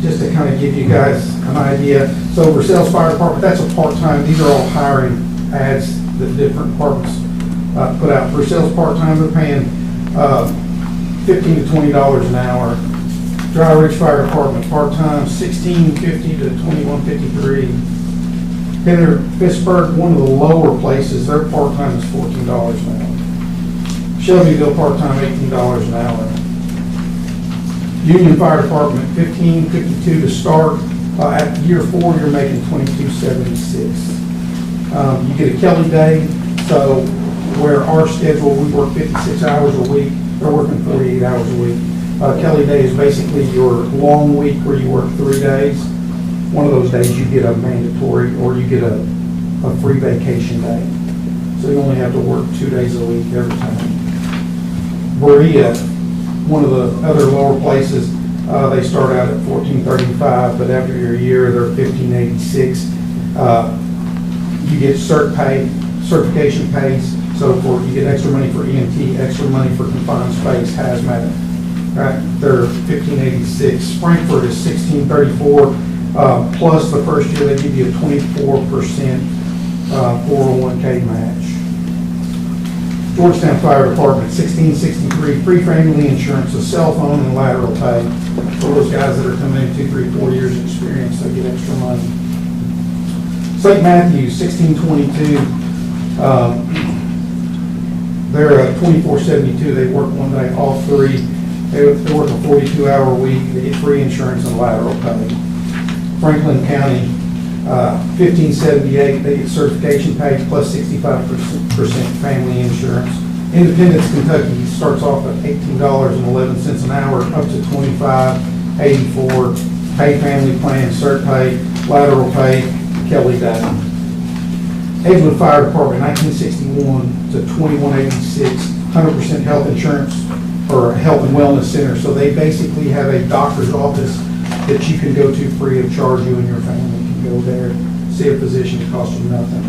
O: Just to kind of give you guys an idea. So Versailles Fire Department, that's a part-time, these are all hiring ads that different departments put out. Versailles part-time, they're paying $15 to $20 an hour. Dry Ridge Fire Department, part-time, $16.50 to $21.53. Penner Pittsburgh, one of the lower places, their part-time is $14 an hour. Shelbyville, part-time, $18 an hour. Union Fire Department, $15.52 to start. At year 4, you're making $22.76. You get a Kelly Day, so where our schedule, we work 56 hours a week, they're working 48 hours a week. Kelly Day is basically your long week where you work 3 days. One of those days you get a mandatory, or you get a free vacation day. So you only have to work 2 days a week every time. Berea, one of the other lower places, they start out at $14.35, but after your year, they're $15.86. You get certification pays, so you get extra money for EMT, extra money for confined space, hazmat, right? They're $15.86. Frankfurt is $16.34, plus the first year they give you a 24% 401k match. Georgetown Fire Department, $16.63, free family insurance, a cell phone, and lateral pay. For those guys that are coming in 2, 3, 4 years experience, they get extra money. St. Matthews, $16.22, they're at $24.72. They work 1 day, all 3. They work a 42-hour week. They get free insurance and lateral pay. Franklin County, $15.78. They get certification pay plus 65% family insurance. Independence, Kentucky starts off at $18.11 an hour, up to $25.84. Pay family plan, cert pay, lateral pay, Kelly Day. Edgewood Fire Department, 1961 to 2186, 100% health insurance or health and wellness center. So they basically have a doctor's office that you can go to free of charge. You and your family can go there, see a physician, it costs you nothing.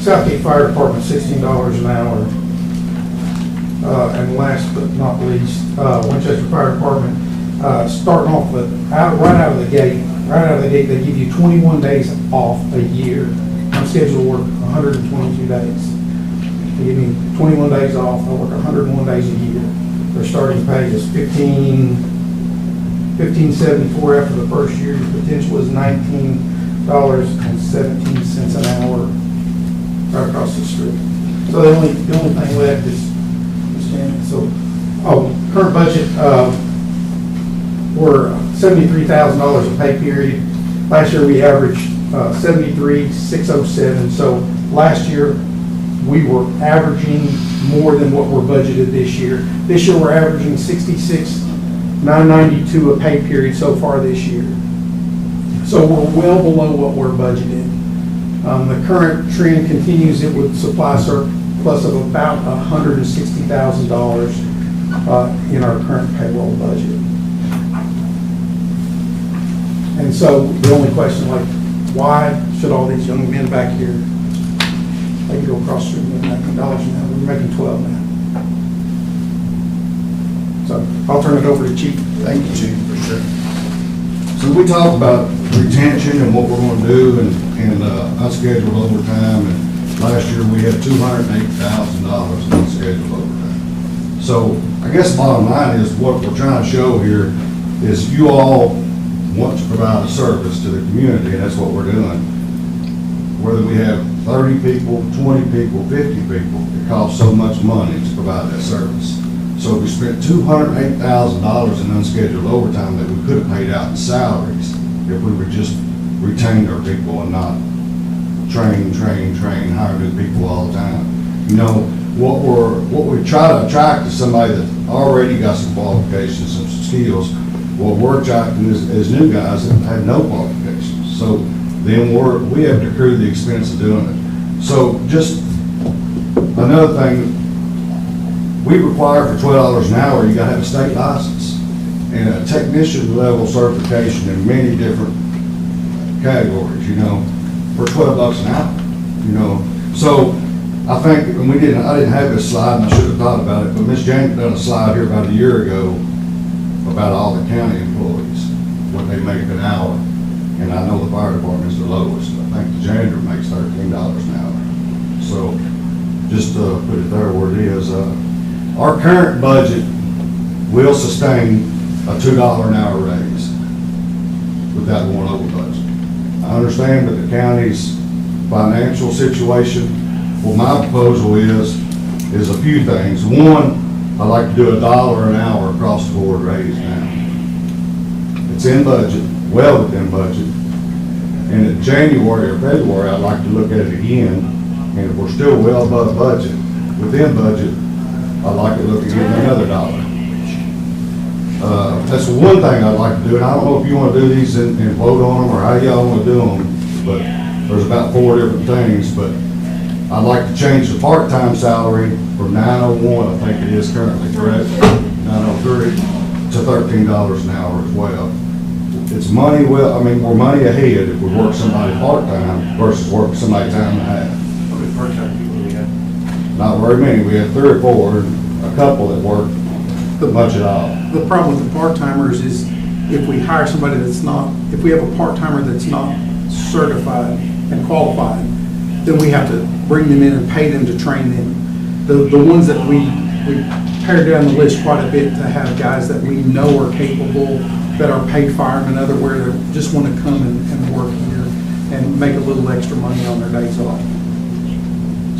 O: Southgate Fire Department, $16 an hour. And last but not least, Winchester Fire Department, starting off with, right out of the gate, they give you 21 days off a year. I'm scheduled to work 122 days. They give me 21 days off, I work 101 days a year. Their starting pay is $15.74 after the first year. Your potential is $19.17 an hour right across the street. So the only thing left is, current budget, we're $73,000 a pay period. Last year we averaged $73,607. So last year we were averaging more than what we're budgeted this year. This year we're averaging $66,992 a pay period so far this year. So we're well below what we're budgeted. The current trend continues. It would supply surplus of about $160,000 in our current payroll budget. And so the only question, like, why should all these young men back here, they can go across the street and make $19 an hour, we're making $12 now. So I'll turn it over to Chief.
A: Thank you, Chief, for sure. So we talked about retention and what we're going to do and unscheduled overtime. And last year we had $208,000 in unscheduled overtime. So I guess the bottom line is what we're trying to show here is you all want to provide a service to the community, and that's what we're doing. Whether we have 30 people, 20 people, 50 people, it costs so much money to provide that service. So we spent $208,000 in unscheduled overtime that we could have paid out in salaries if we would just retained our people and not train, hire new people all the time. You know, what we try to attract is somebody that already got some qualifications, some skills. What we're attracting is new guys that have no qualifications. So then we have to accrue the expense of doing it. So just another thing, we require for $12 an hour, you gotta have a state license and a technician level certification in many different categories, you know, for $12 an hour, you know. So I think, and I didn't have this slide and I should have thought about it, but Ms. James done a slide here about a year ago about all the county employees. what they make an hour. And I know the fire department's the lowest. I think the janitor makes $13 an hour. So just to put it there where it is, our current budget will sustain a $2 an hour raise without going over budget. I understand that the county's financial situation, well, my proposal is a few things. One, I'd like to do $1 an hour across the board raise now. It's in budget, well within budget. And in January or February, I'd like to look at it again. And if we're still well above budget, within budget, I'd like to look again at another $1. That's one thing I'd like to do, and I don't know if you want to do these and vote on them or how y'all want to do them, but there's about 4 different things. But I'd like to change the part-time salary from $9.01, I think it is currently, correct? $9.03 to $13 an hour as well. It's money well, I mean, we're money ahead if we work somebody part-time versus work somebody time and a half.
N: How many part-time people do we have?
A: Not very many, we have 3 or 4, a couple that work much at all.
O: The problem with the part-timers is if we hire somebody that's not, if we have a part-timer that's not certified and qualified, then we have to bring them in and pay them to train them. The ones that we pared down the list quite a bit to have guys that we know are capable, that are paid firemen otherwhere, that just want to come and work here and make a little extra money on their days off.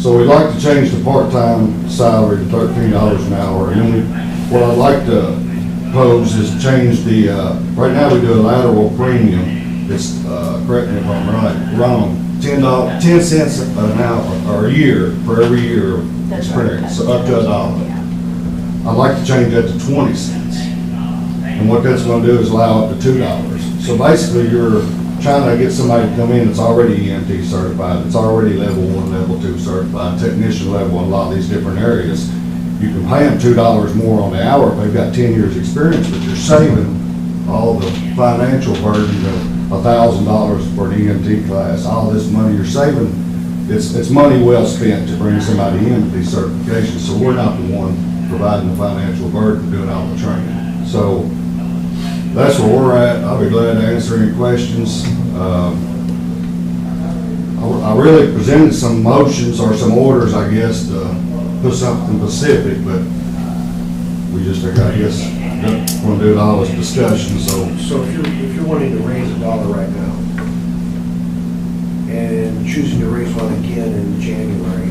A: So we'd like to change the part-time salary to $13 an hour, and then what I'd like to propose is change the, right now we do a lateral premium, it's, correct me if I'm wrong, $10 cents an hour, or a year, for every year of experience, so up to $1. I'd like to change that to 20 cents. And what that's gonna do is allow up to $2. So basically, you're trying to get somebody to come in that's already EMT certified, that's already level 1, level 2 certified, technician level in a lot of these different areas. You can pay them $2 more on the hour if they've got 10 years experience, but you're saving all the financial burden of $1,000 for an EMT class, all this money you're saving. It's money well spent to bring somebody in with these certifications, so we're not the one providing the financial burden doing all the training. So that's where we're at. I'll be glad to answer any questions. I really presented some motions or some orders, I guess, to put something specific, but we just, I guess, don't want to do all this discussion, so.
N: So if you're wanting to raise $1 right now, and choosing to raise one again in January,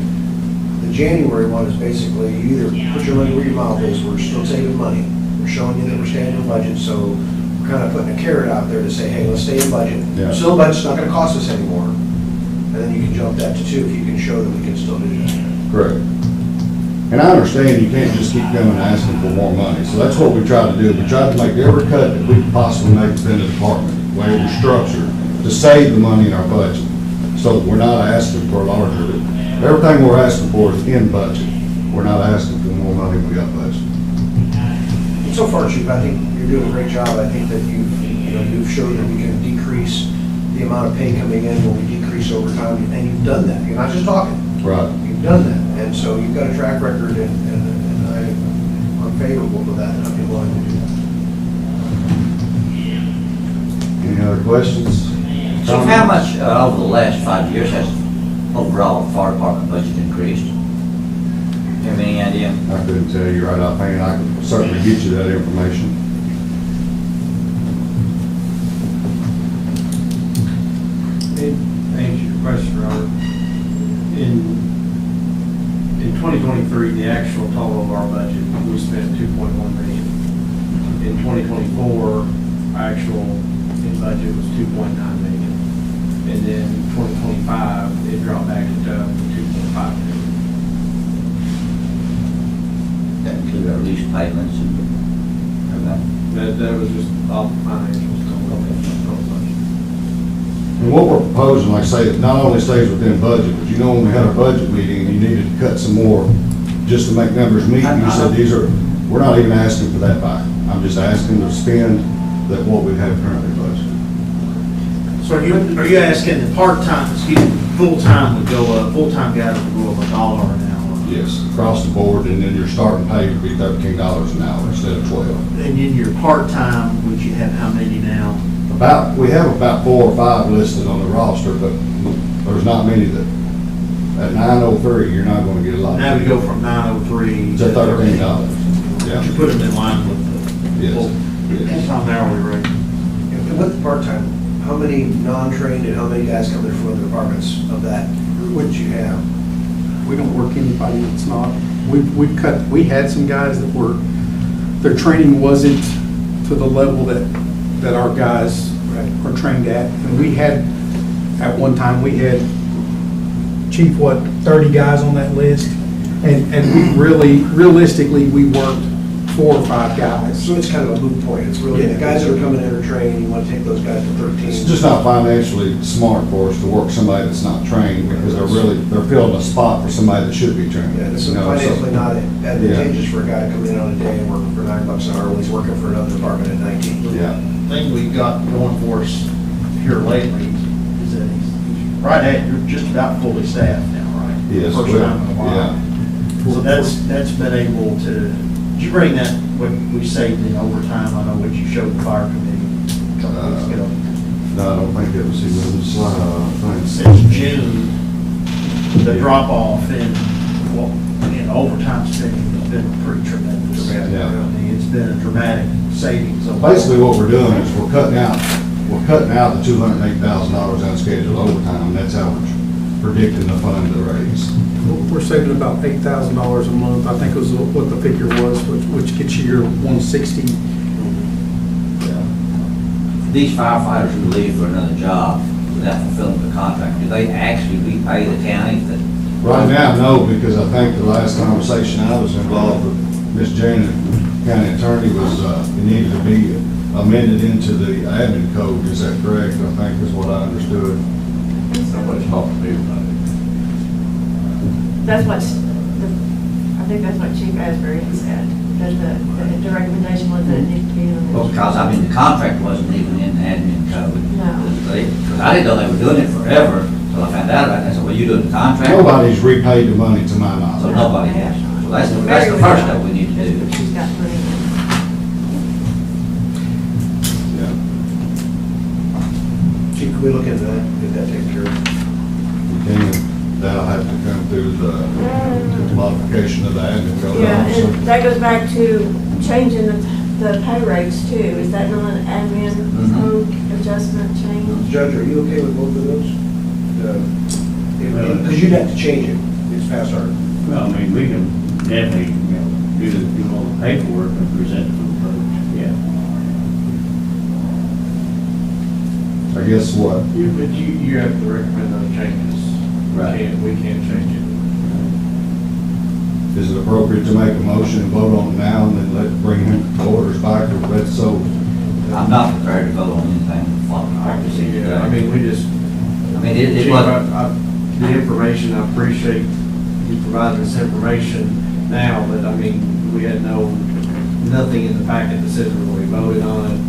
N: the January one is basically, you either put your money where your mouth is, we're still saving money, we're showing you that we're staying in budget, so we're kind of putting a carrot out there to say, hey, let's stay in budget.
A: Yeah.
N: Still, budget's not gonna cost us anymore, and then you can jump that to 2 if you can show that we can still do that.
A: Correct. And I understand you can't just keep coming and asking for more money, so that's what we try to do. We try to make every cut that we can possibly make within the department, the way we're structured, to save the money in our budget, so that we're not asking for larger. Everything we're asking for is in budget. We're not asking for more money than we got budget.
N: And so far, Chief, I think you're doing a great job. I think that you've showed that we can decrease the amount of pay coming in when we decrease overtime, and you've done that. You're not just talking.
A: Right.
N: You've done that, and so you've got a track record, and I'm favorable to that, and I'd be willing to do that.
A: Any other questions?
C: So how much over the last 5 years has overall fire department budget increased? Do you have any idea?
A: I couldn't tell you right offhand. I can certainly get you that information.
L: To answer your question, Robert, in 2023, the actual total of our budget, we spent $2.1 million. In 2024, actual in budget was $2.9 million. And then 2025, it dropped back to $2.5 million.
C: That include our lease payments and everything?
L: That was just off the financials.
A: And what we're proposing, like I say, it not only stays within budget, but you know, when we had our budget meeting and you needed to cut some more just to make numbers meet, you said these are, we're not even asking for that back. I'm just asking to spend that what we have currently budgeted.
M: So are you asking the part-time, full-time would go up, full-time guys would go up $1 an hour?
A: Yes, across the board, and then your starting pay would be $13 an hour instead of $12.
M: And then your part-time would you have how many now?
A: We have about 4 or 5 listed on the roster, but there's not many that, at 903, you're not gonna get a lot.
M: Now we go from 903
A: To $13. Yeah.
M: You put them in line with the,
A: Yes.
M: full-
A: Yes.
M: on the hourly rate.
N: And with the part-time, how many non-trained and how many guys come in from other departments of that would you have?
O: We don't work anybody that's not. We had some guys that were, their training wasn't to the level that our guys are trained at. And we had, at one time, we had, Chief, 30 guys on that list? And we really, realistically, we worked 4 or 5 guys.
N: So it's kind of a moot point. It's really, the guys that are coming in are trained, you want to take those guys to 13.
A: It's just not financially smart for us to work somebody that's not trained, because they're filling a spot for somebody that should be trained.
N: Yeah, it's
A: you know, so-
N: financially not advantageous for a guy to come in on a day and work for $9 an hour when he's working for another department at 19.
A: Yeah.
J: Thing we've got going for us here lately is that he's right at, you're just about fully staffed now, right?
A: Yes,
J: First
A: well,
J: time in a while.
A: yeah.
J: So that's been able to, did you bring that, what we saved in overtime, I know what you showed the fire committee a couple weeks ago.
A: No, I don't think it was even in the slide, I think.
J: Since June, the drop off in overtime spending has been pretty tremendous.
A: Yeah.
J: I mean, it's been a dramatic savings.
A: Basically, what we're doing is we're cutting out the $208,000 unscheduled overtime, and that's how we're predicting the fund to raise.
O: We're saving about $8,000 a month, I think was what the figure was, which gets you your 160.
C: These firefighters who leave for another job without fulfilling the contract, do they actually repay the county that?
A: Right now, no, because I think the last conversation I was involved with Ms. Janet, county attorney, was, it needed to be amended into the admin code, is that correct? I think is what I understood.
B: Nobody's talking to me about it.
E: That's what, I think that's what Chief Asbury had said, that the recommendation was that it needed to be on
C: Well,
E: the.
C: because, I mean, the contract wasn't even in the admin code.
E: No.
C: Because I didn't know they were doing it forever, so I found out about that. So, well, you doing the contract?
A: Nobody's repaid the money to my
C: So
A: knowledge.
C: nobody has. So that's the first step we need to do.
E: She's got money.
A: Yeah.
N: Chief, can we look into that, get that taken care of?
A: We can, that'll have to come through the modification of the admin code.
E: Yeah,
A: also.
E: and that goes back to changing the pay rates too. Is that not an admin code adjustment change?
N: Judge, are you okay with both of those? Because you'd have to change it, it's past our.
G: Well, I mean, we can definitely, do all the paperwork and present it to the voters, yeah.
A: I guess what?
L: But you have to recommend those changes.
G: Right.
L: We can't change it.
A: Is it appropriate to make a motion and vote on it now and then bring him orders back, or that's so?
C: I'm not prepared to vote on anything like this.
L: Yeah, I mean, we just,
C: I mean, it
L: Chief,
C: wasn't.
L: the information, I appreciate you providing this information now, but I mean, we had nothing in the packet that says we're going to be voting on it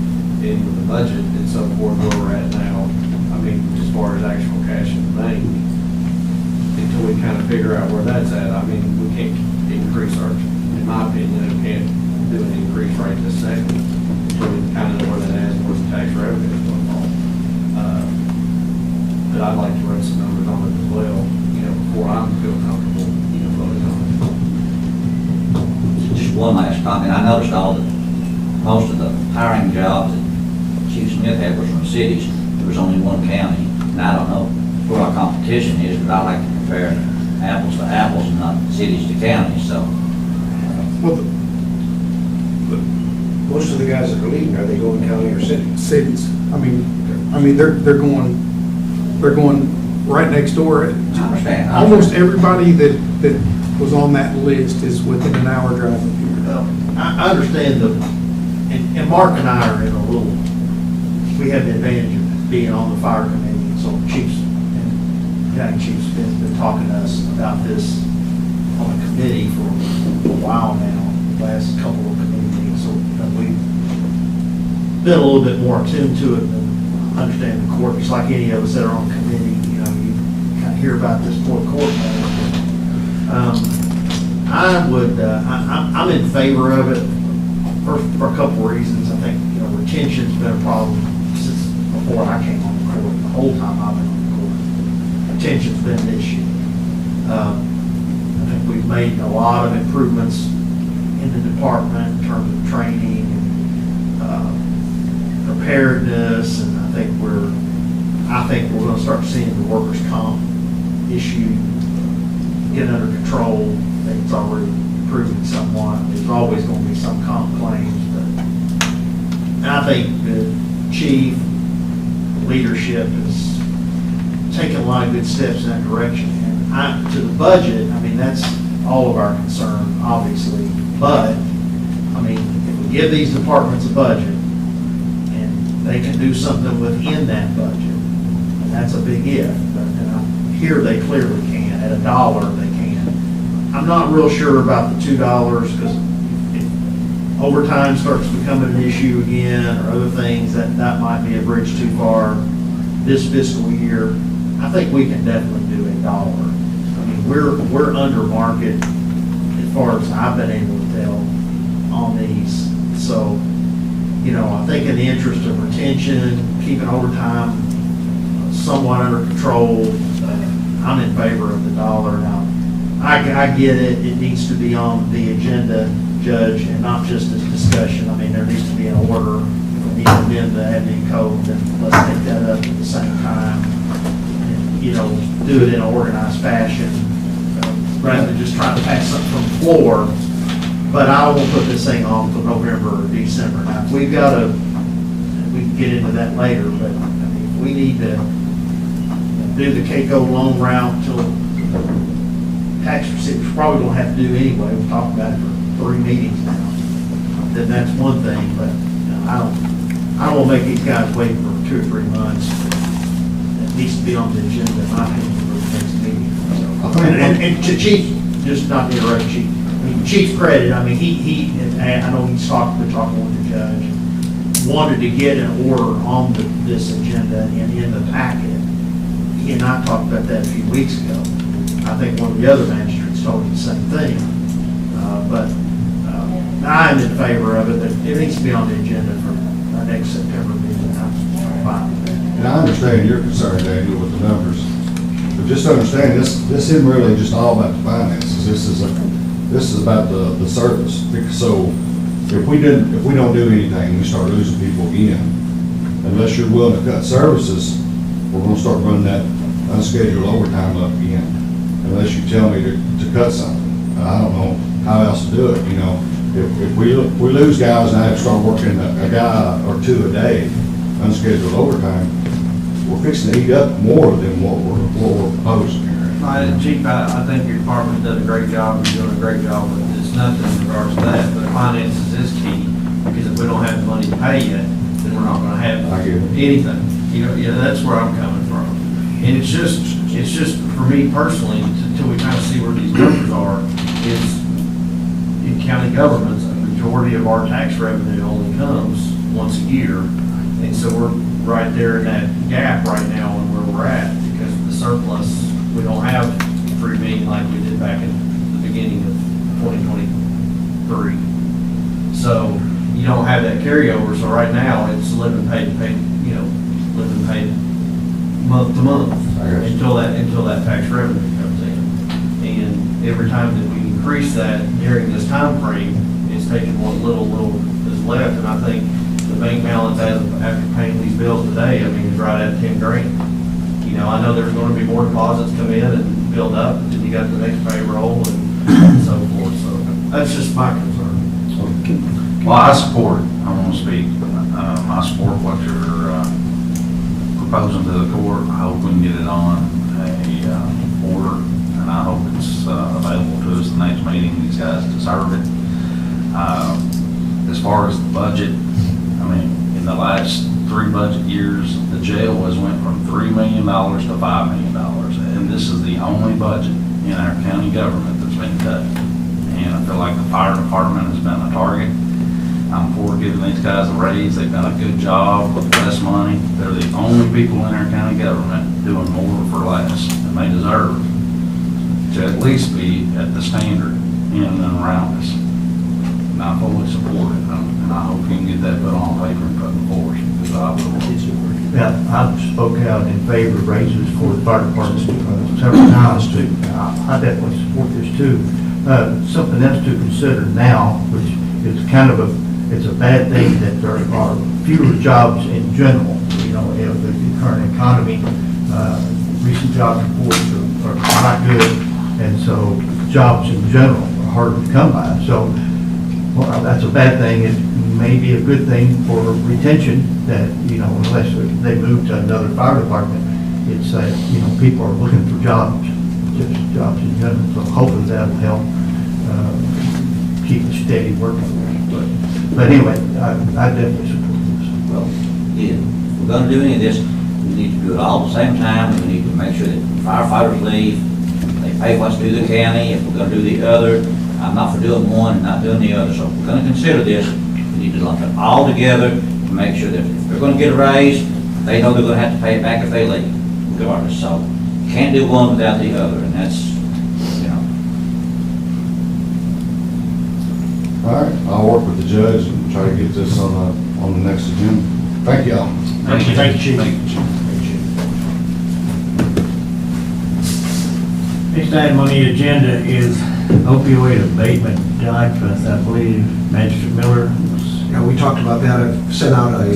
L: in the budget and so forth where we're at now. I mean, as far as actual cash in the bank, until we kind of figure out where that's at, I mean, we can't increase in my opinion, we can't do an increase right this second until we kind of know where that is, where the tax revenue is going to fall. But I'd like to run some numbers on it as well, before I feel comfortable, voting on it.
C: Just one last comment. I noticed most of the hiring jobs that Chief Smith had was from cities. There was only one county. And I don't know where our competition is, but I like to compare apples to apples and not cities to counties, so.
N: Well, most of the guys that are leaving, are they going county or city?
O: Cities, I mean, they're going right next door.
C: I understand.
O: Almost everybody that was on that list is within an hour drive of here.
J: Well, I understand and Mark and I are in a little, we have the advantage of being on the fire committee, so Chiefs and County Chief Smith's been talking to us about this on the committee for a while now, the last couple of committee meetings, so we've been a little bit more attuned to it and understand the court, just like any of us that are on the committee, you kind of hear about this poor court matter. I'm in favor of it for a couple of reasons. I think, we're
M: retention's been a problem since before I came on the court, the whole time I've been on the court. Retention's been an issue. I think we've made a lot of improvements in the department in terms of training and preparedness, and I think we're going to start seeing the workers' comp issue get under control. I think it's already improving somewhat. There's always going to be some comp claims, but I think the chief leadership has taken a lot of good steps in that direction. And to the budget, I mean, that's all of our concern, obviously. But, I mean, if we give these departments a budget and they can do something within that budget, and that's a big if, but here they clearly can. At $1, they can. I'm not real sure about the $2 because if overtime starts becoming an issue again or other things, that might be a bridge too far this fiscal year. I think we can definitely do $1. I mean, we're under market as far as I've been able to tell on these. So, you know, I think in the interest of retention, keeping overtime somewhat under control, I'm in favor of the $1. Now, I get it. It needs to be on the agenda, Judge, and not just as discussion. I mean, there needs to be an order. If we need to amend the admin code, then let's take that up at the same time. And, you know, do it in an organized fashion, rather than just trying to pass something from the floor. But I won't put this thing on until November or December. Now, if we've got we can get into that later, but I mean, we need to do the KCO loan route till tax receipts, probably gonna have to do anyway. We've talked about it for 3 meetings now. Then that's one thing, but you know, I don't wanna make these guys wait for 2 or 3 months. It needs to be on the agenda, in my opinion, for the next meeting. So, and to Chief, just not to interrupt Chief, I mean, Chief's credit, I mean, I know been talking with the judge, wanted to get an order on this agenda and in the packet. He and I talked about that a few weeks ago. I think one of the other magistrates told him the same thing. But I'm in favor of it, but it needs to be on the agenda for our next September meeting. I'm fine with that.
A: And I understand your concern, Daniel, with the numbers, but just understand, this isn't really just all about the finances. This is about the service. So if we don't do anything, we start losing people again. Unless you're willing to cut services, we're gonna start running that unscheduled overtime up again. Unless you tell me to cut something. I don't know how else to do it, you know. If we lose guys and I have to start working a guy or 2 a day, unscheduled overtime, we're fixing to eat up more than what we're proposing here.
K: Chief, I think your department does a great job, you're doing a great job, but it's nothing in regards to that, but finances is key, because if we don't have the money to pay yet, then we're not gonna have anything. You know, that's where I'm coming from. And it's just for me personally, until we kind of see where these numbers are, is in county governments, a majority of our tax revenue only comes once a year. And so we're right there in that gap right now on where we're at, because of the surplus, we don't have 3 million like we did back in the beginning of 2023. So you don't have that carryover, so right now it's living paid month to month until that tax revenue comes in. And every time that we increase that during this time frame, it's taking what little is left. And I think the bank balance after paying these bills today, I mean, is right at 10 grand. You know, I know there's going to be more deposits come in and build up, and then you got the next payroll and so forth. So that's just my concern. Well, I support, I want to speak, I support what you're proposing to the court. I hope we can get it on a order, and I hope it's available to us the next meeting. These guys deserve it. As far as the budget, I mean, in the last 3 budget years, the jail has went from $3 million to $5 million, and this is the only budget in our county government that's been cut. And I feel like the fire department has been a target. I'm for giving these guys a raise. They've done a good job with less money. They're the only people in our county government doing more for less, and they deserve to at least be at the standard in and around us.
G: I fully support it, and I hope you can get that put on paper and put before us, because I will.
J: Yeah, I've spoke out in favor of raises for the fire department several times too. I definitely support this too. Something else to consider now, which is kind of it's a bad thing that there are fewer jobs in general. You know, the current economy, recent job reports are not good, and so jobs in general are hard to come by. So, well, that's a bad thing. It may be a good thing for retention that, you know, unless they move to another fire department, it's that, you know, people are looking for jobs, just jobs in general. So hopefully that'll help keep a steady working force. But anyway, I definitely support this.
C: Well, yeah, if we're gonna do any of this, we need to do it all at the same time, and we need to make sure that firefighters leave, they pay what's due the county. If we're gonna do the other, I'm not for doing one and not doing the other, so if we're gonna consider this, we need to lump it all together to make sure that if they're gonna get a raise, they know they're gonna have to pay it back if they leave, regardless. So you can't do one without the other, and that's, you know.
A: All right, I'll work with the judge and try to get this on the next agenda. Thank y'all.
D: Thank you, Chief.
G: Next item on the agenda is opioid abatement documents. I believe Magistrate Miller was.
N: Yeah, we talked about that. I've sent out a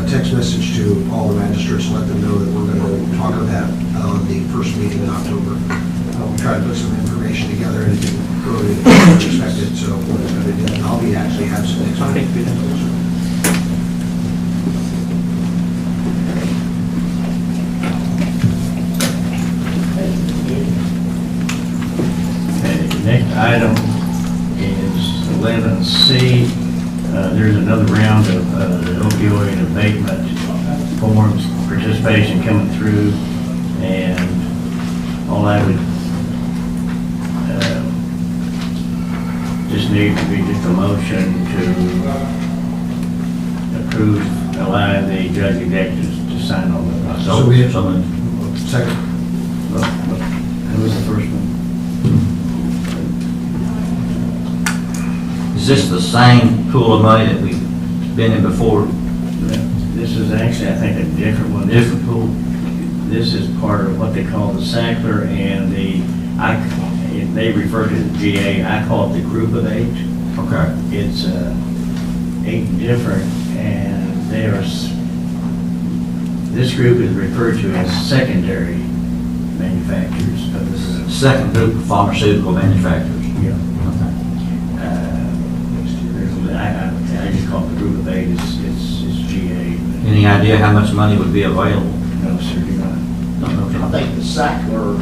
N: text message to all the magistrates to let them know that we're going to talk about that on the first meeting in October. We tried to put some information together and it didn't go as expected, so I'll be actually absent next week.
G: Next item is 11C. There's another round of the opioid abatement forms participation coming through, and all I would just need to be just a motion to approve allowing the judge executives to sign on the.
N: So we have
C: someone.
N: Second.
G: Who was the first one?
C: Is this the same pool of money that we've been in before?
G: This is actually, I think, a different one. Different pool. This is part of what they call the Sackler and they refer to the GA. I call it the group of 8.
C: Okay.
G: It's 8 different, and this group is referred to as secondary manufacturers of this.
C: Second group of pharmaceutical manufacturers.
G: Yeah. I just call it the group of 8. It's GA.
C: Any idea how much money would be available?
G: No, sir, do not.
M: I think the Sackler,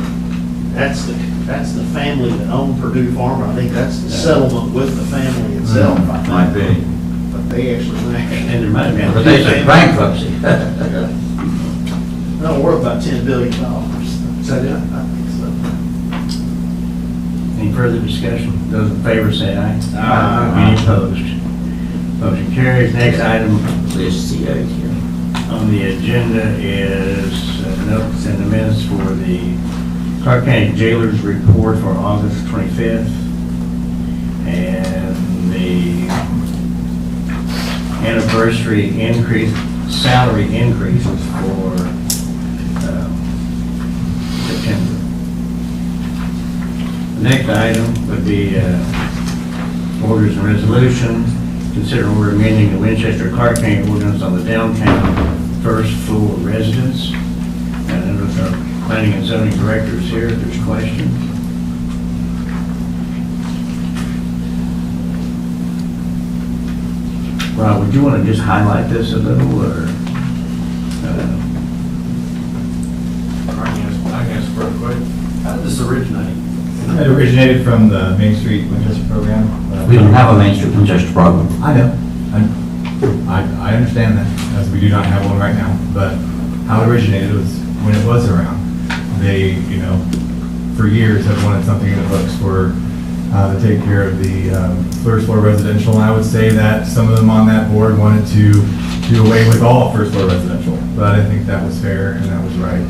M: that's the family that owned Purdue Pharma. I think that's the settlement with the family itself, I think.
C: Might be.
M: But they actually
G: And there might have been.
C: But they said bankruptcy.
M: no, worth about $10 billion. Is that it? I think so.
G: Any further discussion? Those in favor say aye.
C: Aye.
G: Any opposed? Motion carries. Next item
C: This CA here.
G: on the agenda is notes in the minutes for the Clark County Jailer's Report for August 25th and the anniversary salary increases for September. The next item would be orders and resolutions. Consider order amending the Winchester Clark County ordinance on the downtown first floor residence. And with our planning and zoning directors here, if there's questions. Rob, would you want to just highlight this a little, or?
L: I guess real quick. How did this originate?
P: It originated from the Main Street Winchester program.
C: We don't have a Main Street Winchester program.
P: I know. I understand that, as we do not have one right now. But how it originated was when it was around. They, for years have wanted something in the books for to take care of the first floor residential. And I would say that some of them on that board wanted to do away with all first floor residential. But I didn't think that was fair and that was right.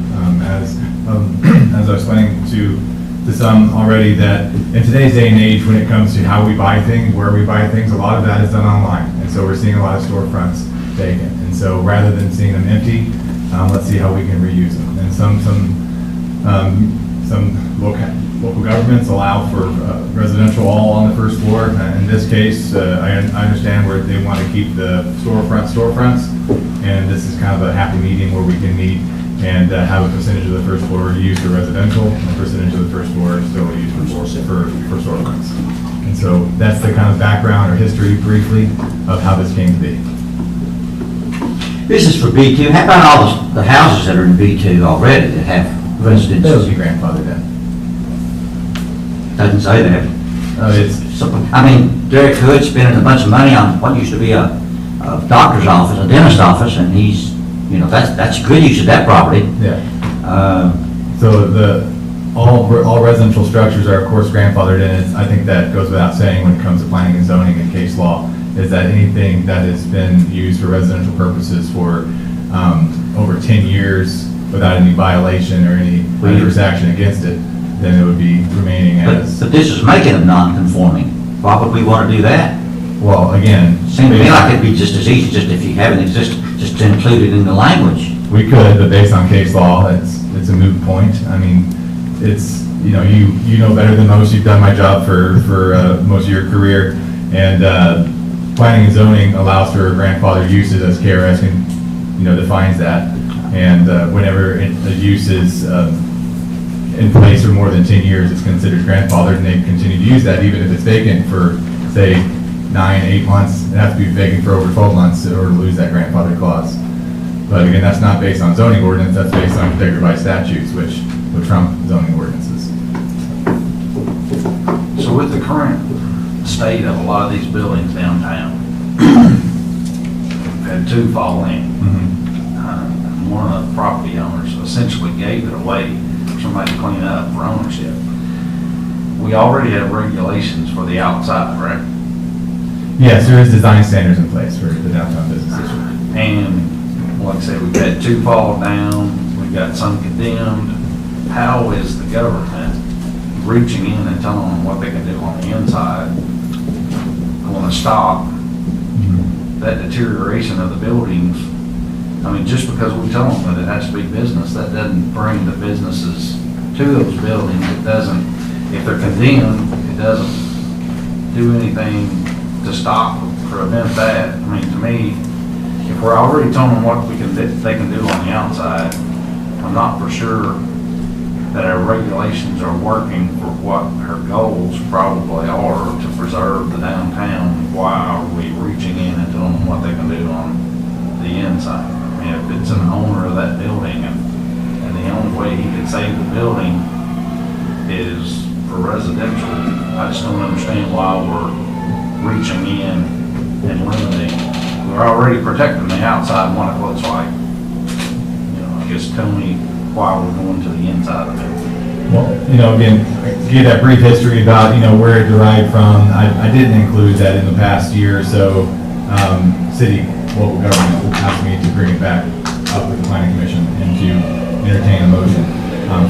P: As I was explaining to to some already that in today's day and age, when it comes to how we buy things, where we buy things, a lot of that is done online. And so we're seeing a lot of storefronts vacant. And so rather than seeing them empty, let's see how we can reuse them. And some local governments allow for residential all on the first floor. In this case, I understand where they want to keep the storefronts. And this is kind of a happy medium where we can meet and have a percentage of the first floor used for residential, and a percentage of the first floor still used for storefronts. And so that's the kind of background or history briefly of how this came to be.
C: This is for B2. How about all the houses that are in B2 already that have residential?
P: Those be grandfathered in.
C: Doesn't say that. I mean, Derek Hood spending a bunch of money on what used to be a doctor's office, a dentist office, and he's, you know, that's good use of that property.
P: Yeah. So all residential structures are of course grandfathered in. I think that goes without saying when it comes to planning and zoning and case law, is that anything that has been used for residential purposes for over 10 years without any violation or any adverse action against it, then it would be remaining as.
C: But this is making them non-conforming. Why would we want to do that?
P: Well, again.
C: Seems to me like it'd be just as easy, just if you have an just to include it in the language.
P: We could, but based on case law, it's a moot point. I mean, it's, you know, you know better than most. You've done my job for most of your career, and planning and zoning allows for grandfathered uses as KRS defines that. And whenever a use is in place for more than 10 years, it's considered grandfathered, and they continue to use that even if it's vacant for, say, 9-8 months. It has to be vacant for over 12 months in order to lose that grandfather clause. But again, that's not based on zoning ordinance, that's based on protected by statutes, which would trump zoning ordinances.
M: So with the current state of a lot of these buildings downtown, we've had 2 fall in. One of the property owners essentially gave it away for somebody to clean up for ownership. We already have regulations for the outside, right?
P: Yes, there is design standards in place for the downtown business district.
M: And like I said, we've had 2 fall down, we've got some condemned. How is the government reaching in and telling them what they can do on the inside going to stop that deterioration of the buildings? I mean, just because we tell them that it has to be business, that doesn't bring the businesses to those buildings. It doesn't, if they're condemned, it doesn't do anything to stop or prevent that. I mean, to me, if we're already telling them what they can do on the outside, I'm not for sure that our regulations are working for what our goals probably are to preserve the downtown. Why are we reaching in and telling them what they can do on the inside? I mean, if it's an owner of that building and the only way he could save the building is for residential, I just don't understand why we're reaching in and limiting. We're already protecting the outside and what it looks like. You know, I guess tell me why we're going to the inside of it.
P: Well, you know, again, give that brief history about, you know, where it derived from. I didn't include that in the past year or so. Local government asked me to bring it back up with the planning commission and to entertain a motion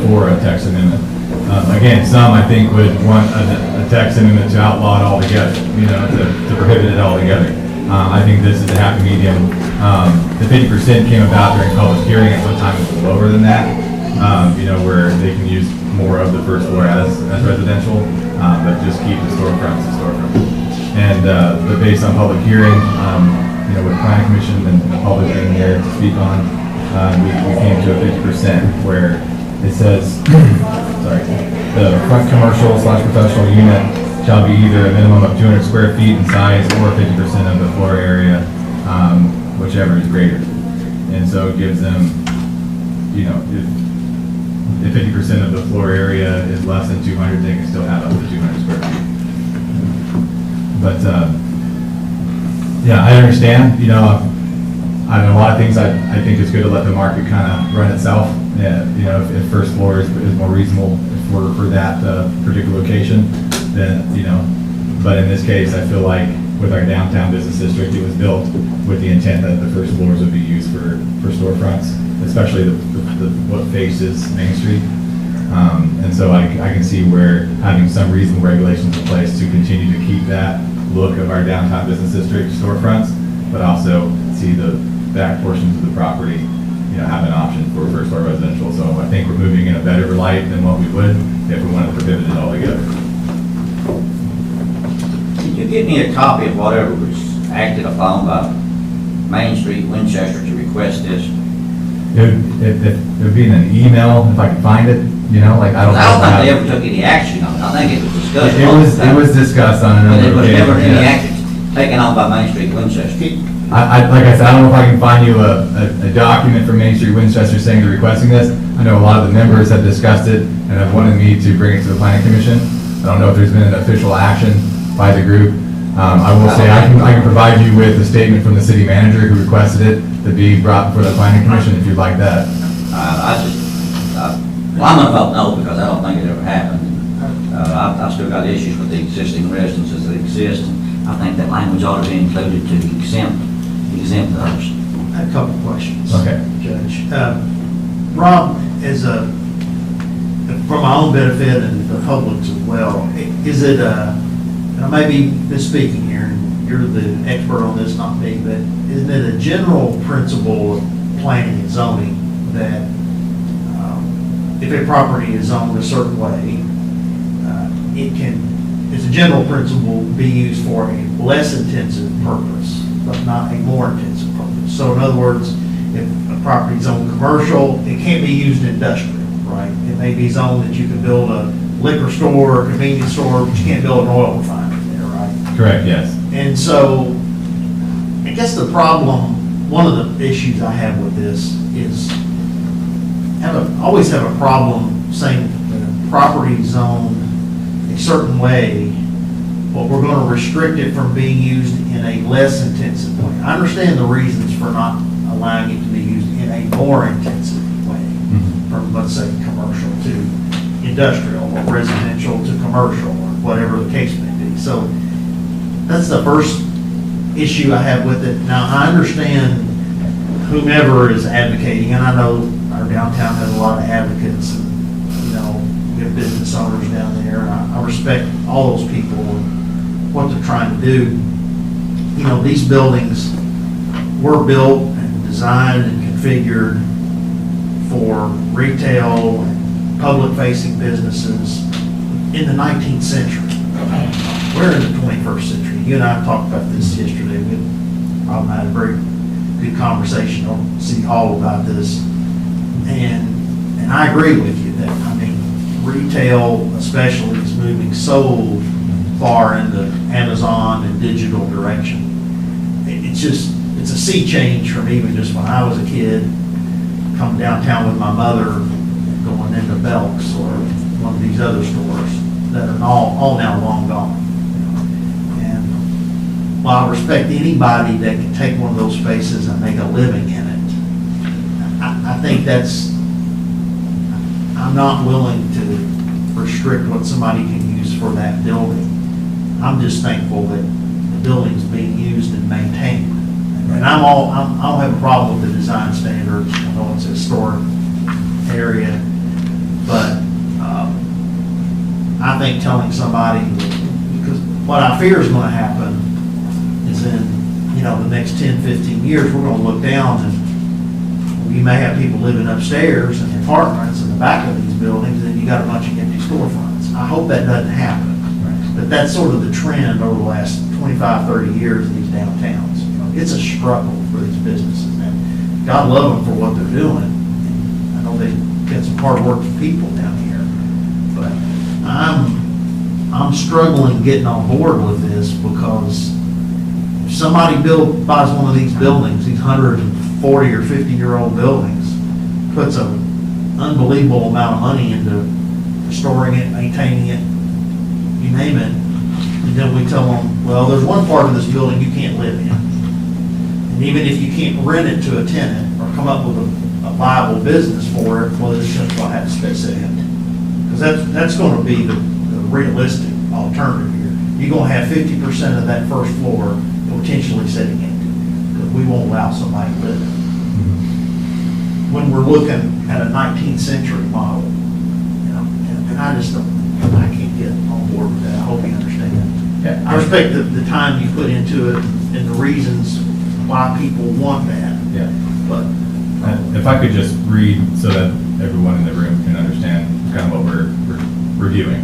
P: for a text amendment. Again, some I think would want a text amendment to outlaw it altogether, you know, to prohibit it altogether. I think this is a happy medium. The 50% came about during public hearing, and sometimes it's lower than that, you know, where they can use more of the first floor as residential, but just keep the storefronts. And but based on public hearing, you know, with the planning commission and the public being there to speak on, we came to a 50% where it says, sorry, the front commercial / professional unit shall be either a minimum of 200 square feet in size or 50% of the floor area, whichever is greater. And so it gives them, you know, if 50% of the floor area is less than 200, they can still have up to 200 square feet. But yeah, I understand, you know, I mean, a lot of things I think it's good to let the market kind of run itself. Yeah, you know, if first floor is more reasonable for that particular location, then, you know, but in this case, I feel like with our downtown business district, it was built with the intent that the first floors would be used for storefronts, especially the what faces Main Street. And so I can see where having some reasonable regulations in place to continue to keep that look of our downtown business district storefronts, but also see the back portions of the property, have an option for first floor residential. So I think we're moving in a better light than what we would if we wanted to prohibit it altogether.
C: Could you give me a copy of whatever was acted upon by Main Street, Winchester to request this?
P: It would be in an email if I could find it, like I don't.
C: I don't think they ever took any action on it. I think it was discussed.
P: It was discussed on a
C: But
P: number
C: there
P: of
C: was
P: occasions.
C: never any
P: yes.
C: action taken on by Main Street, Winchester.
P: Like I said, I don't know if I can find you a document from Main Street Winchester saying they're requesting this. I know a lot of the members have discussed it and have wanted me to bring it to the planning commission. I don't know if there's been an official action by the group. I will say I can provide you with a statement from the city manager who requested it to be brought before the planning commission if you'd like that.
C: Well, I'm gonna vote no because I don't think it ever happened. I've still got issues with the existing residences that exist. And I think that language ought to be included to exempt those.
M: I have a couple of questions.
P: Okay.
M: Judge. Rob, for my own benefit and the public's as well, is it, and I may be misspeaking here, and you're the expert on this, not me, but isn't it a general principle of planning and zoning that if a property is zoned a certain way, it's a general principle, be used for a less intensive purpose, but not a more intensive purpose. So in other words, if a property is zoned commercial, it can't be used industrial, right? It may be zoned that you can build a liquor store or convenience store, but you can't build an oil refinery there, right?
P: Correct, yes.
M: And so, I guess the problem, one of the issues I have with this is, always have a problem saying that a property zoned a certain way, but we're going to restrict it from being used in a less intensive way. I understand the reasons for not allowing it to be used in a more intensive way, from, let's say, commercial to industrial, or residential to commercial, or whatever the case may be. So that's the first issue I have with it. Now, I understand whomever is advocating, and I know our downtown has a lot of advocates, and, we have business owners down there, and I respect all those people and what they're trying to do. These buildings were built and designed and configured for retail and public-facing businesses in the 19th century. We're in the 21st century. You and I talked about this yesterday. We probably had a very good conversation on City Hall about this. And I agree with you that, retail especially is moving so far into Amazon and digital direction. It's a sea change from even just when I was a kid, coming downtown with my mother, going into Belk's or one of these other stores that are all now long gone. And while I respect anybody that can take one of those spaces and make a living in it, I think I'm not willing to restrict what somebody can use for that building. I'm just thankful that the building's being used and maintained. And I don't have a problem with the design standards. I know it's a historic area, but I think telling somebody, because what I fear is going to happen is in the next 10, 15 years, we're going to look down and you may have people living upstairs in apartments in the back of these buildings, and you got a bunch of empty storefronts. I hope that doesn't happen. Right. But that's sort of the trend over the last 25, 30 years in these downtowns. It's a struggle for these businesses, and God love them for what they're doing. And I know they get some hard-working people down here, but I'm struggling getting on board with this, because if somebody buys one of these buildings, these 140 or 50-year-old buildings, puts an unbelievable amount of money into restoring it, maintaining it, you name it, and then we tell them, well, there's one part of this building you can't live in. And even if you can't rent it to a tenant or come up with a viable business for it, well, it's just going to have to stay sitting. Because that's going to be the realistic alternative here. You're going to have 50% of that first floor potentially sitting empty, because we won't allow somebody to live in. When we're looking at a 19th century model, And I just don't, I can't get on board with that. I hope you understand.
P: Yeah.
M: I respect the time you put into it and the reasons why people want that,
P: Yeah.
M: but.
P: If I could just read so that everyone in the room can understand kind of what we're reviewing.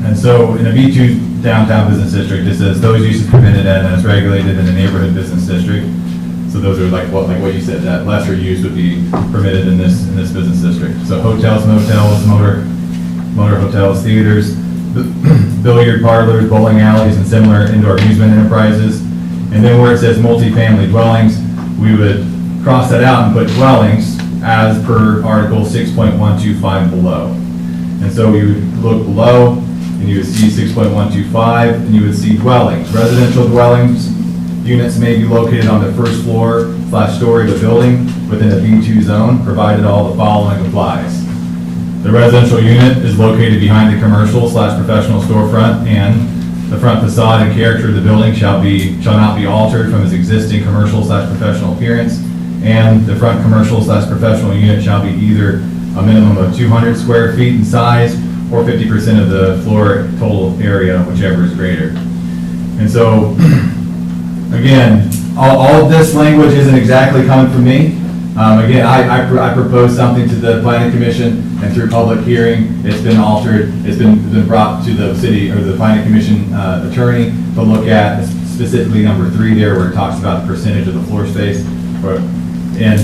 P: And so in a B2 downtown business district, it says those uses permitted and as regulated in a neighborhood business district. So those are like what you said, that lesser use would be permitted in this business district. So hotels, motels, motor hotels, theaters, billiard parlors, bowling alleys, and similar indoor amusement enterprises. And then where it says multifamily dwellings, we would cross that out and put dwellings as per Article 6.125 below. And so you would look below, and you would see 6.125, and you would see dwellings. Residential dwellings, units may be located on the first floor / story of a building within a B2 zone, provided all the following applies. The residential unit is located behind the commercial / professional storefront, and the front facade and character of the building shall not be altered from its existing commercial / professional appearance, and the front commercial / professional unit shall be either a minimum of 200 square feet in size or 50% of the floor total area, whichever is greater. And so, again, all of this language isn't exactly coming from me. Again, I proposed something to the planning commission, and through public hearing, it's been altered. It's been brought to the city or the planning commission attorney to look at, specifically number 3 there, where it talks about the percentage of the floor space. And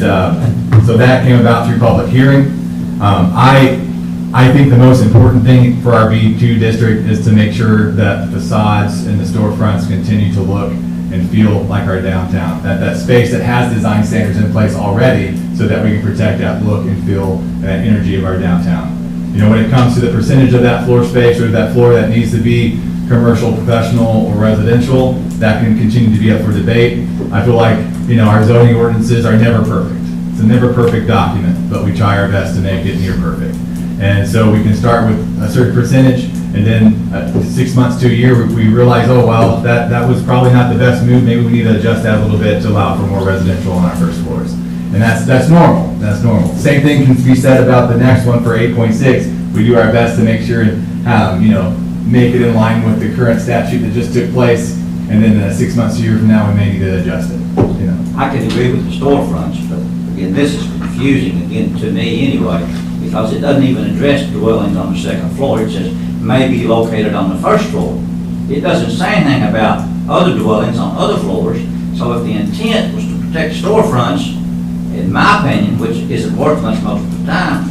P: so that came about through public hearing. I think the most important thing for our B2 district is to make sure that the facades and the storefronts continue to look and feel like our downtown. That space that has design standards in place already, so that we can protect that look and feel that energy of our downtown. You know, when it comes to the percentage of that floor space or that floor that needs to be commercial, professional, or residential, that can continue to be up for debate. I feel like, you know, our zoning ordinances are never perfect. It's a never perfect document, but we try our best to make it near perfect. And so we can start with a certain percentage, and then 6 months to a year, we realize, oh, well, that was probably not the best move. Maybe we need to adjust that a little bit to allow for more residential on our first floors. And that's normal. That's normal. Same thing can be said about the next one for 8.6. We do our best to make sure and, you know, make it in line with the current statute that just took place, and then 6 months to a year from now, we may need to adjust it. You know,
C: I can agree with the storefronts, but again, this is confusing, again, to me anyway, because it doesn't even address dwellings on the second floor. It says may be located on the first floor. It doesn't say anything about other dwellings on other floors. So if the intent was to protect storefronts, in my opinion, which isn't worthless most of the time,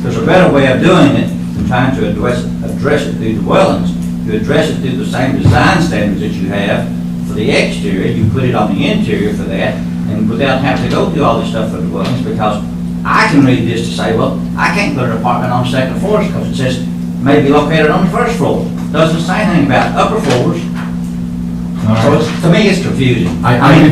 C: there's a better way of doing it than trying to address it through dwellings. You address it through the same design standards that you have for the exterior. You put it on the interior for that, and without having to go through all this stuff for dwellings, because I can read this to say, well, I can't put an apartment on the second floor because it says may be located on the first floor. Doesn't say anything about upper floors. So to me, it's confusing.
P: I can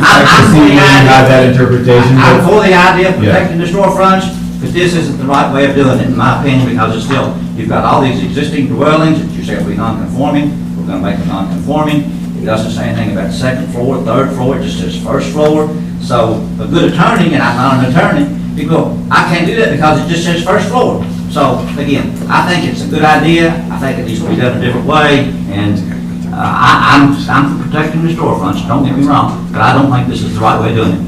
P: see you have that interpretation.
C: I'm for the idea of protecting the storefronts, but this isn't the right way of doing it, in my opinion, because it's still, you've got all these existing dwellings that you say will be non-conforming. We're going to make them non-conforming. It doesn't say anything about second floor, third floor. It just says first floor. So a good attorney, and I'm not an attorney, you go, I can't do that because it just says first floor. So again, I think it's a good idea. I think it needs to be done a different way, and I'm for protecting the storefronts. Don't get me wrong, but I don't think this is the right way of doing it.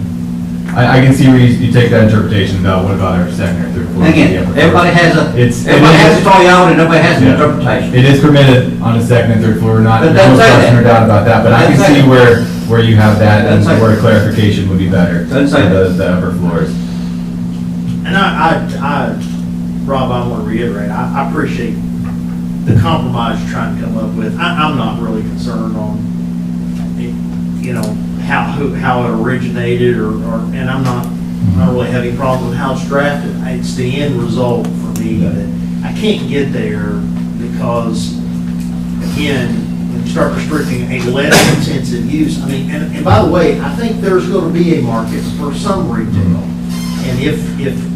P: I can see where you take that interpretation about what about our second or third floor.
C: Again, everybody has a story on it, and everybody has an interpretation.
P: It is permitted on the second and third floor, not,
C: But
P: there's no
C: doesn't say
P: question or
C: that.
P: doubt about that, but I can see where you have that, and
C: Doesn't say
P: where clarification would be better
C: Doesn't say
P: for the upper floors.
M: And Rob, I want to reiterate, I appreciate the compromise you're trying to come up with. I'm not really concerned on, you know, how it originated, and I'm not really having a problem with how it's drafted. It's the end result for me that I can't get there because, again, when you start restricting a less intensive use, I mean, and by the way, I think there's going to be a market for some retail. And if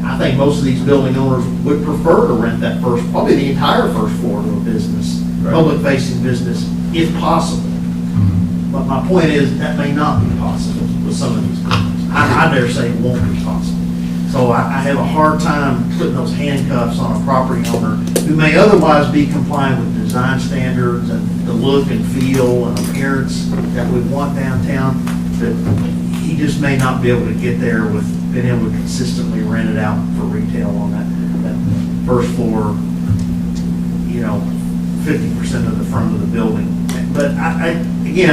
M: I think most of these building owners would prefer to rent that probably the entire first floor to a business, public-facing business, if possible. But my point is that may not be possible with some of these buildings. I dare say it won't be possible. So I have a hard time putting those handcuffs on a property owner who may otherwise be compliant with design standards and the look and feel and appearance that we want downtown, that he just may not be able to get there with being able to consistently rent it out for retail on that first floor, 50% of the front of the building. But I think I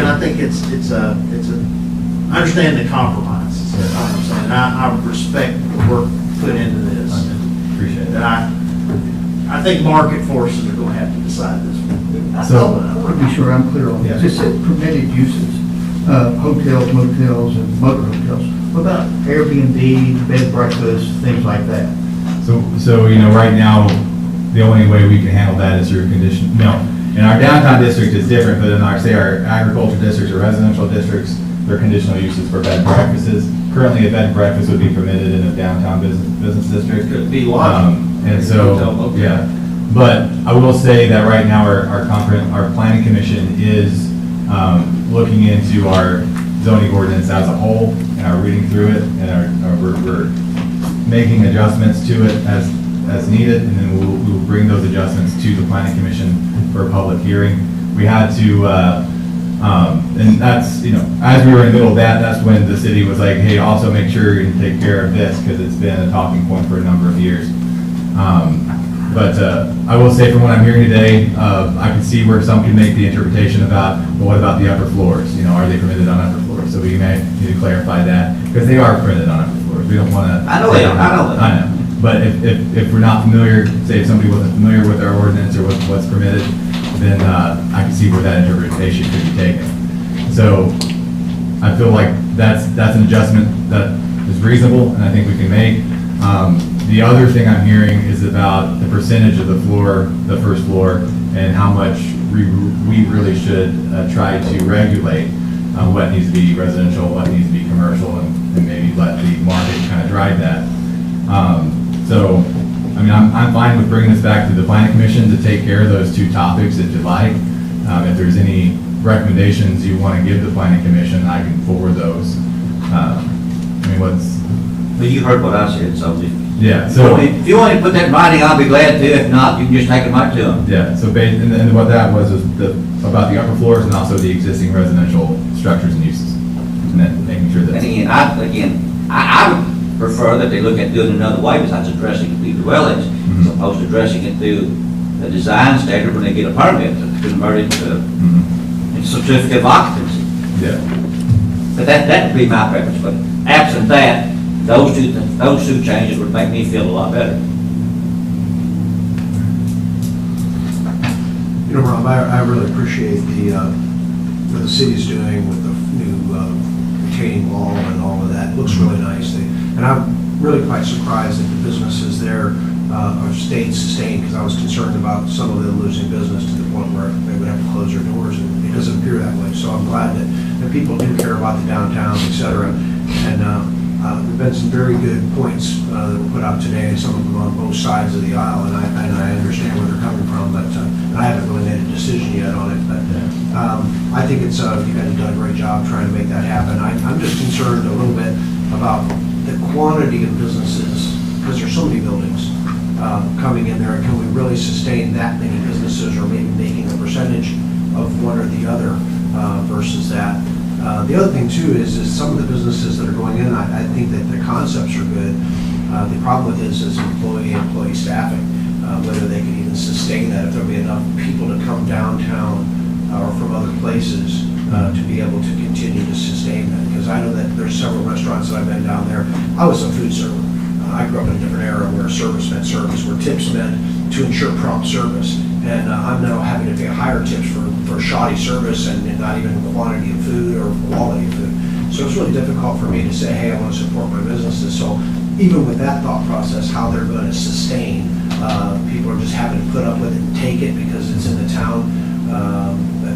M: understand the compromise. I respect the work put into this.
P: Appreciate it.
M: And I think market forces are going to have to decide this one.
J: I want to be sure I'm clear on this. It said permitted uses, hotels, motels, and motor hotels. What about Airbnb, bed and breakfast, things like that?
P: So right now, the only way we can handle that is through condition, in our downtown district it's different, but in our agriculture districts or residential districts, they're conditional uses for bed and breakfasts. Currently, a bed and breakfast would be permitted in a downtown business district.
K: Could be logical.
P: And so, yeah, but I will say that right now our planning commission is looking into our zoning ordinance as a whole and are reading through it, and we're making adjustments to it as needed, and then we'll bring those adjustments to the planning commission for a public hearing. We had to, and that's, as we were in the middle of that's when the city was like, hey, also make sure you take care of this, because it's been a talking point for a number of years. But I will say from what I'm hearing today, I can see where some can make the interpretation about, well, what about the upper floors? Are they permitted on upper floors? So we may need to clarify that, because they are permitted on upper floors. We don't want to.
C: I know they are,
P: I know. But if we're not familiar, say if somebody wasn't familiar with our ordinance or what's permitted, then I can see where that interpretation could be taken. So I feel like that's an adjustment that is reasonable and I think we can make. The other thing I'm hearing is about the percentage of the first floor, and how much we really should try to regulate what needs to be residential, what needs to be commercial, and maybe let the market kind of drive that. So, I'm fine with bringing this back to the planning commission to take care of those two topics if you'd like. If there's any recommendations you want to give the planning commission, I can forward those.
C: Well, you heard what I said, so.
P: Yeah, so.
C: If you want to put that in writing, I'll be glad to. If not, you can just take it right to them.
P: Yeah, so and what that was about the upper floors and also the existing residential structures and uses. And then making sure that.
C: And again, I would prefer that they look at doing it another way besides addressing it through dwellings, as opposed to addressing it through the design standard when they get a permit to convert it to a certificate of occupancy.
P: Yeah.
C: But that would be my preference. But absent that, those two changes would make me feel a lot better.
N: Rob, I really appreciate what the city's doing with the new retaining wall and all of that. It looks really nice. And I'm really quite surprised that the businesses there are stayed sustained, because I was concerned about some of them losing business to the point where they would have to close their doors, and it doesn't appear that way. So I'm glad that people do care about the downtown, et cetera. And there've been some very good points that were put out today, some of them on both sides of the aisle, and I understand where they're coming from, but I haven't really made a decision yet on it. But I think you guys have done a great job trying to make that happen. I'm just concerned a little bit about the quantity of businesses, because there's so many buildings coming in there. Can we really sustain that many businesses, or maybe making a percentage of one or the other versus that? The other thing too is some of the businesses that are going in, I think that the concepts are good. The problem with this is employee staffing, whether they can even sustain that, if there'll be enough people to come downtown or from other places to be able to continue to sustain that. Because I know that there's several restaurants that I've been down there. I was a food server. I grew up in a different era where service meant service, where tips meant to ensure prompt service. And I'm now having to pay higher tips for shoddy service and not even quantity of food or quality of food. So it's really difficult for me to say, hey, I want to support my businesses. So even with that thought process, how they're going to sustain, people are just having to put up with it and take it because it's in the town.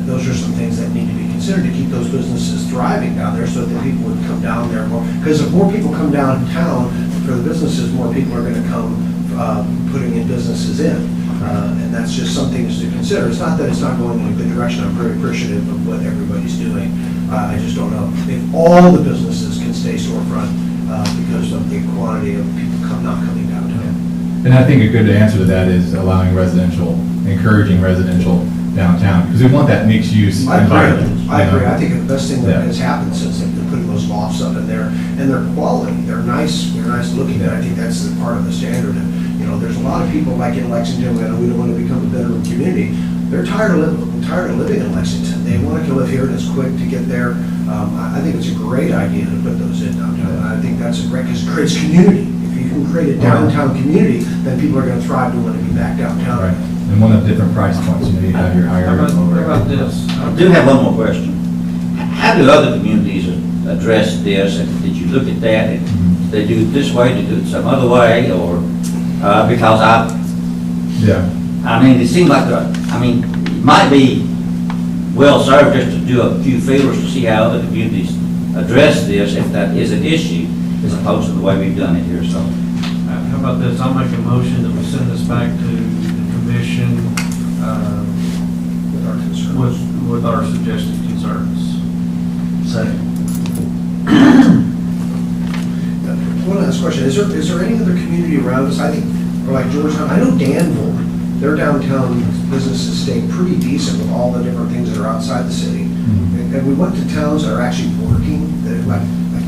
N: Those are some things that need to be considered to keep those businesses thriving down there, so that people would come down there more. Because if more people come downtown for the businesses, more people are going to come putting in businesses in. And that's just some things to consider. It's not that it's not going in a good direction. I'm very appreciative of what everybody's doing. I just don't know if all the businesses can stay storefront because of the quantity of people not coming downtown.
P: And I think a good answer to that is allowing residential, encouraging residential downtown, because we want that mixed use
N: I
P: environment.
N: agree. I agree. I think the best thing that
P: Yeah.
N: has happened since they've been putting those lofts up in there, and they're quality, they're nice looking, and I think that's the part of the standard. And, you know, there's a lot of people like in Lexington, and we don't want to become a bedroom community. They're tired of living in Lexington. They want to live here, and it's quick to get there. I think it's a great idea to put those in downtown. I think that's a great, because it creates community. If you can create a downtown community, then people are going to thrive to want to be back downtown.
P: Right, and one of different price points, you know, you have your higher.
K: How
P: and lower.
K: about this?
C: I do have one more question. How do other communities address this? And did you look at that? And did they do it this way, did they do it some other way, or, because
P: Yeah.
C: I mean, it seemed like, it might be well served just to do a few feelers to see how other communities address this, if that is an issue, as opposed to the way we've done it here, so.
K: How about this? I'll make a motion that we send this back to the commission
N: With our concerns.
K: with our suggested concerns.
N: Second. One last question, is there any other community around us, I think, or like Georgetown, I know Danville, their downtown businesses stay pretty decent with all the different things that are outside the city. And we went to towns that are actually working, that like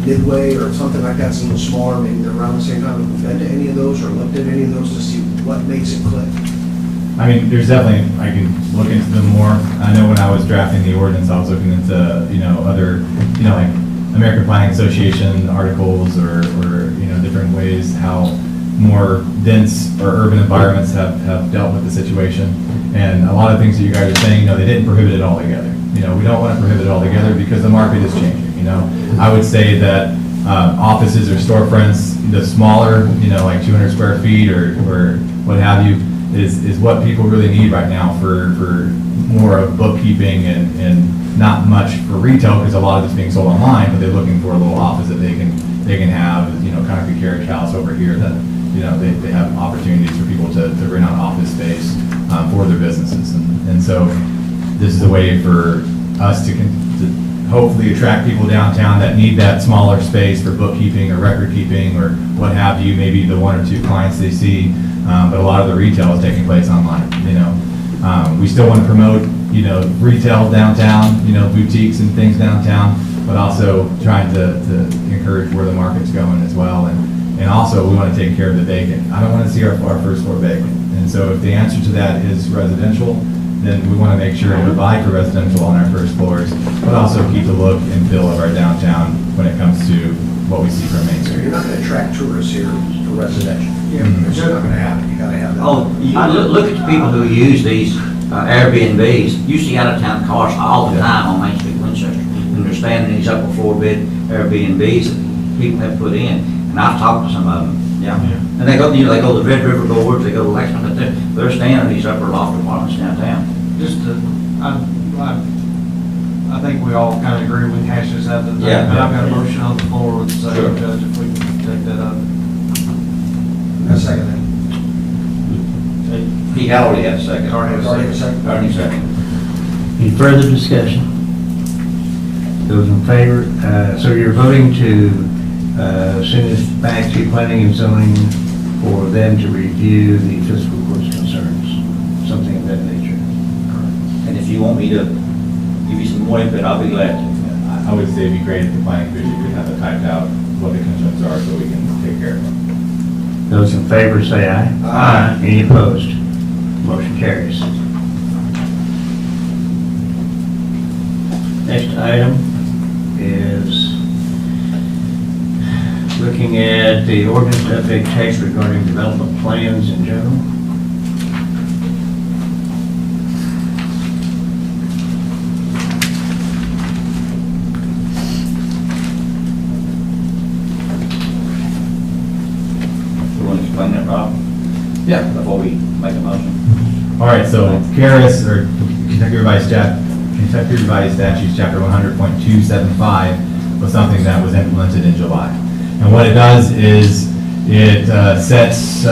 N: Midway or something like that's a little smaller, maybe they're around the same time. Have we been to any of those or looked at any of those to see what makes it click?
P: I mean, there's definitely, I can look into them more. I know when I was drafting the ordinance, I was looking into, you know, other, you know, like American Planning Association articles or, you know, different ways how more dense or urban environments have dealt with the situation. And a lot of things that you guys are saying, you know, they didn't prohibit it altogether. You know, we don't want to prohibit it altogether because the market is changing, you know. I would say that offices or storefronts, the smaller, you know, like 200 square feet or what have you, is what people really need right now for more of bookkeeping and not much for retail, because a lot of it's being sold online, but they're looking for a little office that they can have, you know, kind of a carriage house over here that, you know, they have opportunities for people to rent out office space for their businesses. And so this is a way for us to hopefully attract people downtown that need that smaller space for bookkeeping or record keeping or what have you, maybe the one or two clients they see. But a lot of the retail is taking place online, you know. We still want to promote, you know, retail downtown, you know, boutiques and things downtown, but also trying to encourage where the market's going as well. And also we want to take care of the vacant. I don't want to see our first floor vacant. And so if the answer to that is residential, then we want to make sure to provide for residential on our first floors, but also keep the look and feel of our downtown when it comes to what we see from Main
N: So
P: Street.
N: you're not going to attract tourists here for residential.
P: Mhm.
N: It's just not going to happen, you got to have that.
C: Oh, look at the people who use these Airbnbs. You see out-of-town cars all the time on Main Street, Winchester, and they're staying in these upper floor bed Airbnbs that people have put in. And I've talked to some of them, yeah. And they go, you know, they go to Red River Gorge, they go to Lexington, but they're staying in these upper loft apartments downtown.
K: Just to, I think we all kind of agree we can hash this out.
C: Yeah.
K: But I've got a motion on the floor with the
C: Sure.
K: second judge, if we can take that up.
N: A second then.
C: He already had a second.
K: Already had a
N: Already a second.
C: Already second.
G: Any further discussion? Those in favor, so you're voting to send this back to planning and zoning for them to review the fiscal court's concerns, something of that nature.
C: And if you want me to give you some more input, I'll be glad to.
P: I would say it'd be great if the planning commission could have it typed out what the concerns are so we can take care of them.
G: Those in favor say aye.
N: Aye.
G: Any opposed? Motion carries. Next item is looking at the ordinance to update text regarding development plans in general.
C: You want to explain that, Rob,
P: Yeah.
C: before we make a motion?
P: All right, so KRS, or Kentucky Revised Statutes, Chapter 100.275, was something that was implemented in July. And what it does is it sets,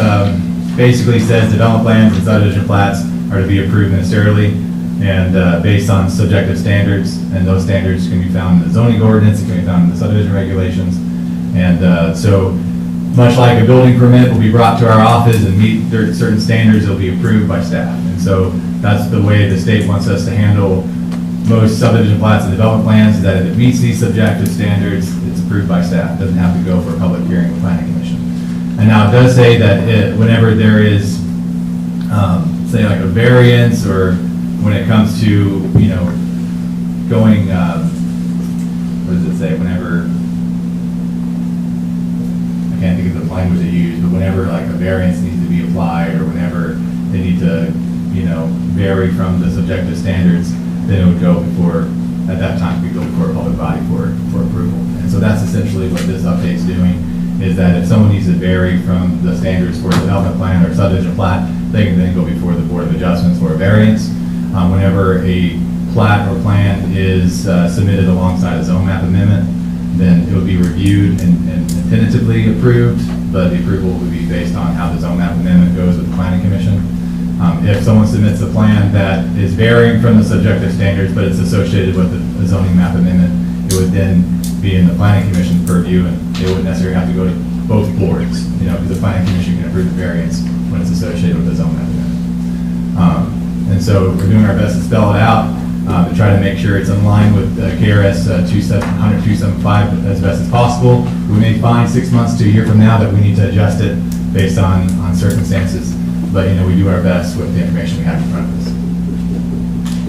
P: basically says development plans and subdivision plats are to be approved ministerially and based on subjective standards, and those standards can be found in the zoning ordinance, it can be found in the subdivision regulations. And so much like a building permit will be brought to our office and meet certain standards, it'll be approved by staff. And so that's the way the state wants us to handle most subdivision plats and development plans, is that if it meets these subjective standards, it's approved by staff. It doesn't have to go for a public hearing with planning commission. And now it does say that whenever there is, say like a variance, or when it comes to, going, what does it say, whenever, I can't think of the language they use, but whenever like a variance needs to be applied, or whenever they need to, vary from the subjective standards, then it would go before, at that time, we go before a public body for approval. And so that's essentially what this update's doing, is that if someone needs to vary from the standards for a development plan or subdivision plat, they can then go before the Board of Adjustments for a variance. Whenever a plat or plan is submitted alongside a zone map amendment, then it would be reviewed and tentatively approved, but the approval would be based on how the zone map amendment goes with the planning commission. If someone submits a plan that is varying from the subjective standards, but it's associated with the zoning map amendment, it would then be in the planning commission's purview, and it wouldn't necessarily have to go to both boards, because the planning commission can approve the variance when it's associated with the zone map amendment. And so we're doing our best to spell it out, to try to make sure it's in line with KRS 275 as best as possible. We may find 6 months to a year from now that we need to adjust it based on circumstances, but we do our best with the information we have in front of us.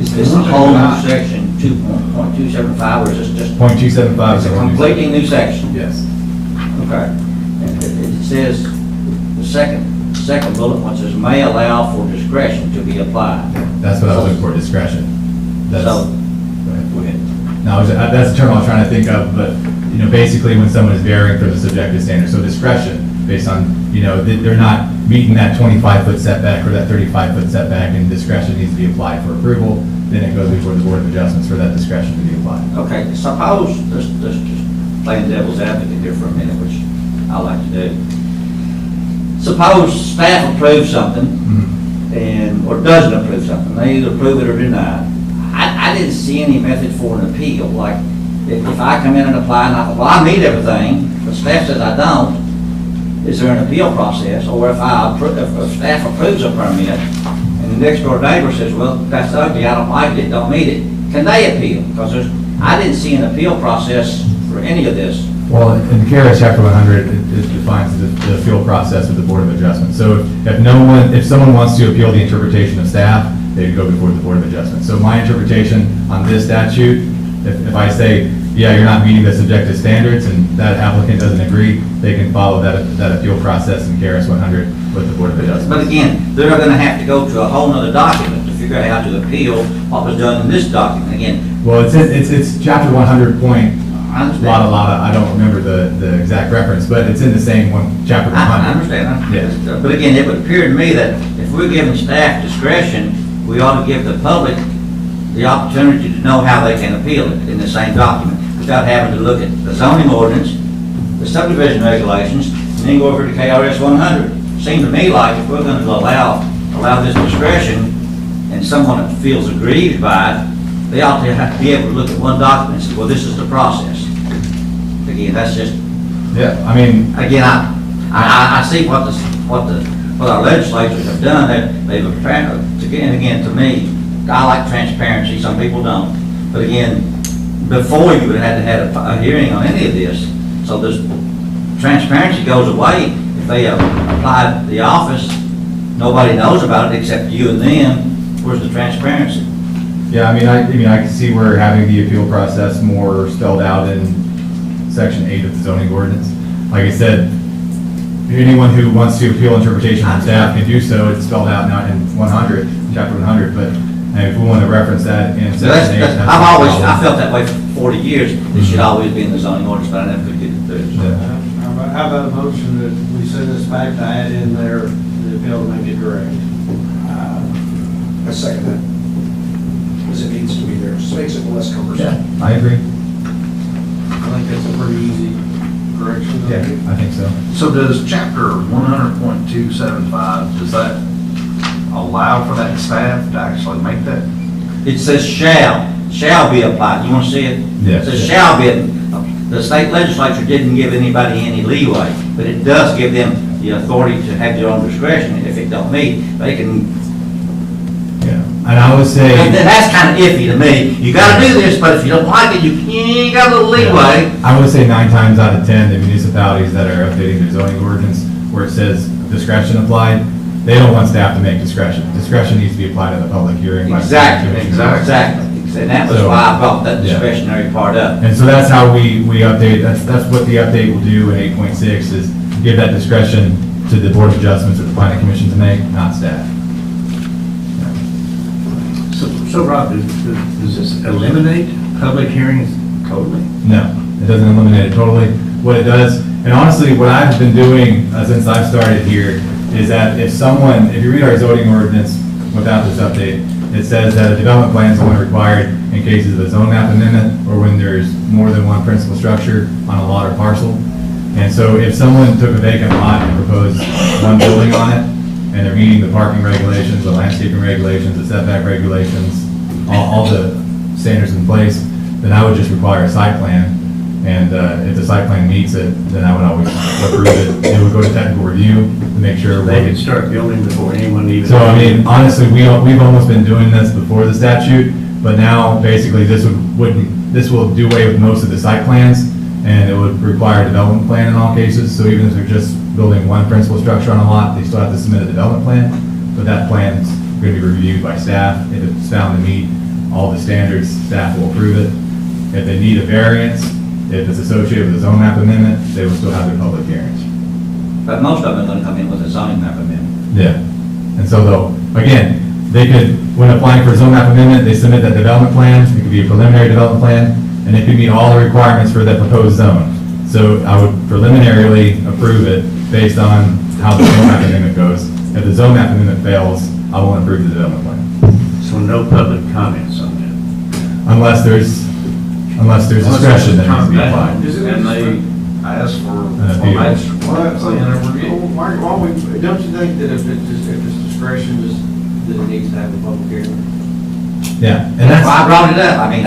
C: Is this a whole new section, 2.275, or is this just?
P: 0.275
C: It's a completely new section?
P: Yes.
C: Okay. And it says, the second bullet point says, may allow for discretion to be applied.
P: That's what I was looking for, discretion. That's,
C: So,
P: go ahead. No, that's the term I was trying to think of, but, basically when someone is varying from the subjective standard, so discretion, based on, they're not meeting that 25-foot setback or that 35-foot setback, and discretion needs to be applied for approval, then it goes before the Board of Adjustments for that discretion to be applied.
C: okay, suppose, just playing devil's advocate here for a minute, which I like to do. Suppose staff approves something, or doesn't approve something, they either approve it or deny it. I didn't see any method for an appeal, like, if I come in and apply and I thought, well, I meet everything, but staff says I don't, is there an appeal process? Or if staff approves a permit, and the next door neighbor says, well, that's ugly, I don't like it, don't meet it, can they appeal? Because I didn't see an appeal process for any of this.
P: Well, in KRS Chapter 100, it defines the appeal process with the Board of Adjustments. So if someone wants to appeal the interpretation of staff, they would go before the Board of Adjustments. So my interpretation on this statute, if I say, yeah, you're not meeting the subjective standards, and that applicant doesn't agree, they can follow that appeal process in KRS 100 with the Board of Adjustments.
C: But again, they're going to have to go to a whole nother document to figure out how to appeal what was done in this document. Again,
P: well, it's Chapter 100 point,
C: I understand.
P: lot of, I don't remember the exact reference, but it's in the same one, Chapter 100.
C: I understand.
P: Yes.
C: But again, it would appear to me that if we're giving staff discretion, we ought to give the public the opportunity to know how they can appeal it in the same document, without having to look at the zoning ordinance, the subdivision regulations, and then go over to KRS 100. It seemed to me like if we're going to allow this discretion, and someone feels aggrieved by it, they ought to be able to look at one document and say, well, this is the process. Again, that's just.
P: Yeah, I mean.
C: Again, I see what our legislatures have done. They've apparently, again, to me, I like transparency. Some people don't. But again, before you would have had to have a hearing on any of this. So this transparency goes away if they apply to the office. Nobody knows about it except you and them. Where's the transparency?
P: Yeah, I can see where having the appeal process more spelled out in Section 8 of the zoning ordinance. Like I said, anyone who wants to appeal interpretation from staff can do so. It's spelled out now in 100, Chapter 100, but if we want to reference that in Section 8.
C: I felt that way for 40 years. It should always be in the zoning ordinance, but I never could get it through. So.
L: How about a motion that we send this back to add in there the appeal to make it direct?
N: I second that. Because it needs to be there, just makes it less cumbersome.
P: Yeah, I agree.
L: I think that's a pretty easy correction.
P: Yeah, I think so.
B: So does chapter 100.275, does that allow for that staff to actually make that?
C: It says shall be applied. You want to see it?
P: Yes.
C: It says shall be. the state legislature didn't give anybody any leeway, but it does give them the authority to have their own discretion. If it don't meet, they can.
P: Yeah, and I would say.
C: And that's kind of iffy to me. You gotta do this, but if you don't like it, you got a little leeway.
P: I would say 9 times out of 10, the municipalities that are updating their zoning ordinance where it says discretion applied, they don't want staff to make discretion. Discretion needs to be applied in the public hearing. by the
C: Exactly,
P: commission.
C: exactly. And that was
P: So,
C: why I brought that
P: yeah.
C: discretionary part up.
P: And so that's how we update, that's what the update will do in 8.6 is give that discretion to the Board of Adjustments or the Planning Commission to make, not staff.
G: So Rob, does this eliminate public hearings totally?
P: No, it doesn't eliminate it totally. What it does, and honestly, what I've been doing since I've started here is that if you read our zoning ordinance without this update, it says that a development plan is only required in cases of a zone map amendment or when there's more than one principal structure on a lot or parcel. And so if someone took a vacant lot and proposed one building on it, and they're meeting the parking regulations, the landscaping regulations, the setback regulations, all the standards in place, then I would just require a site plan. And if the site plan meets it, then I would always approve it. It would go to technical review to make sure.
G: They could start building before anyone even.
P: So, I mean, honestly, we've almost been doing this before the statute, but now basically this will do away with most of the site plans, and it would require a development plan in all cases. So even if they're just building one principal structure on a lot, they still have to submit a development plan, but that plan is going to be reviewed by staff. If it's found to meet all the standards, staff will approve it. If they need a variance, if it's associated with a zone map amendment, they will still have their public hearings.
C: But most of them are gonna come in with a zoning map amendment.
P: Yeah. And so they could, when applying for a zone map amendment, they submit that development plan. It could be a preliminary development plan, and it could meet all the requirements for that proposed zone. So I would preliminarily approve it based on how the zone map amendment goes. If the zone map amendment fails, I won't approve the development plan.
G: So no public comments on that?
P: Unless there's discretion that needs to be applied.
L: And they ask for
P: An appeal.
L: plan of review. Don't you think that if it's discretion, that it needs to have a public hearing?
P: Yeah, and
C: That's
P: that's,
C: why I brought it up. I mean,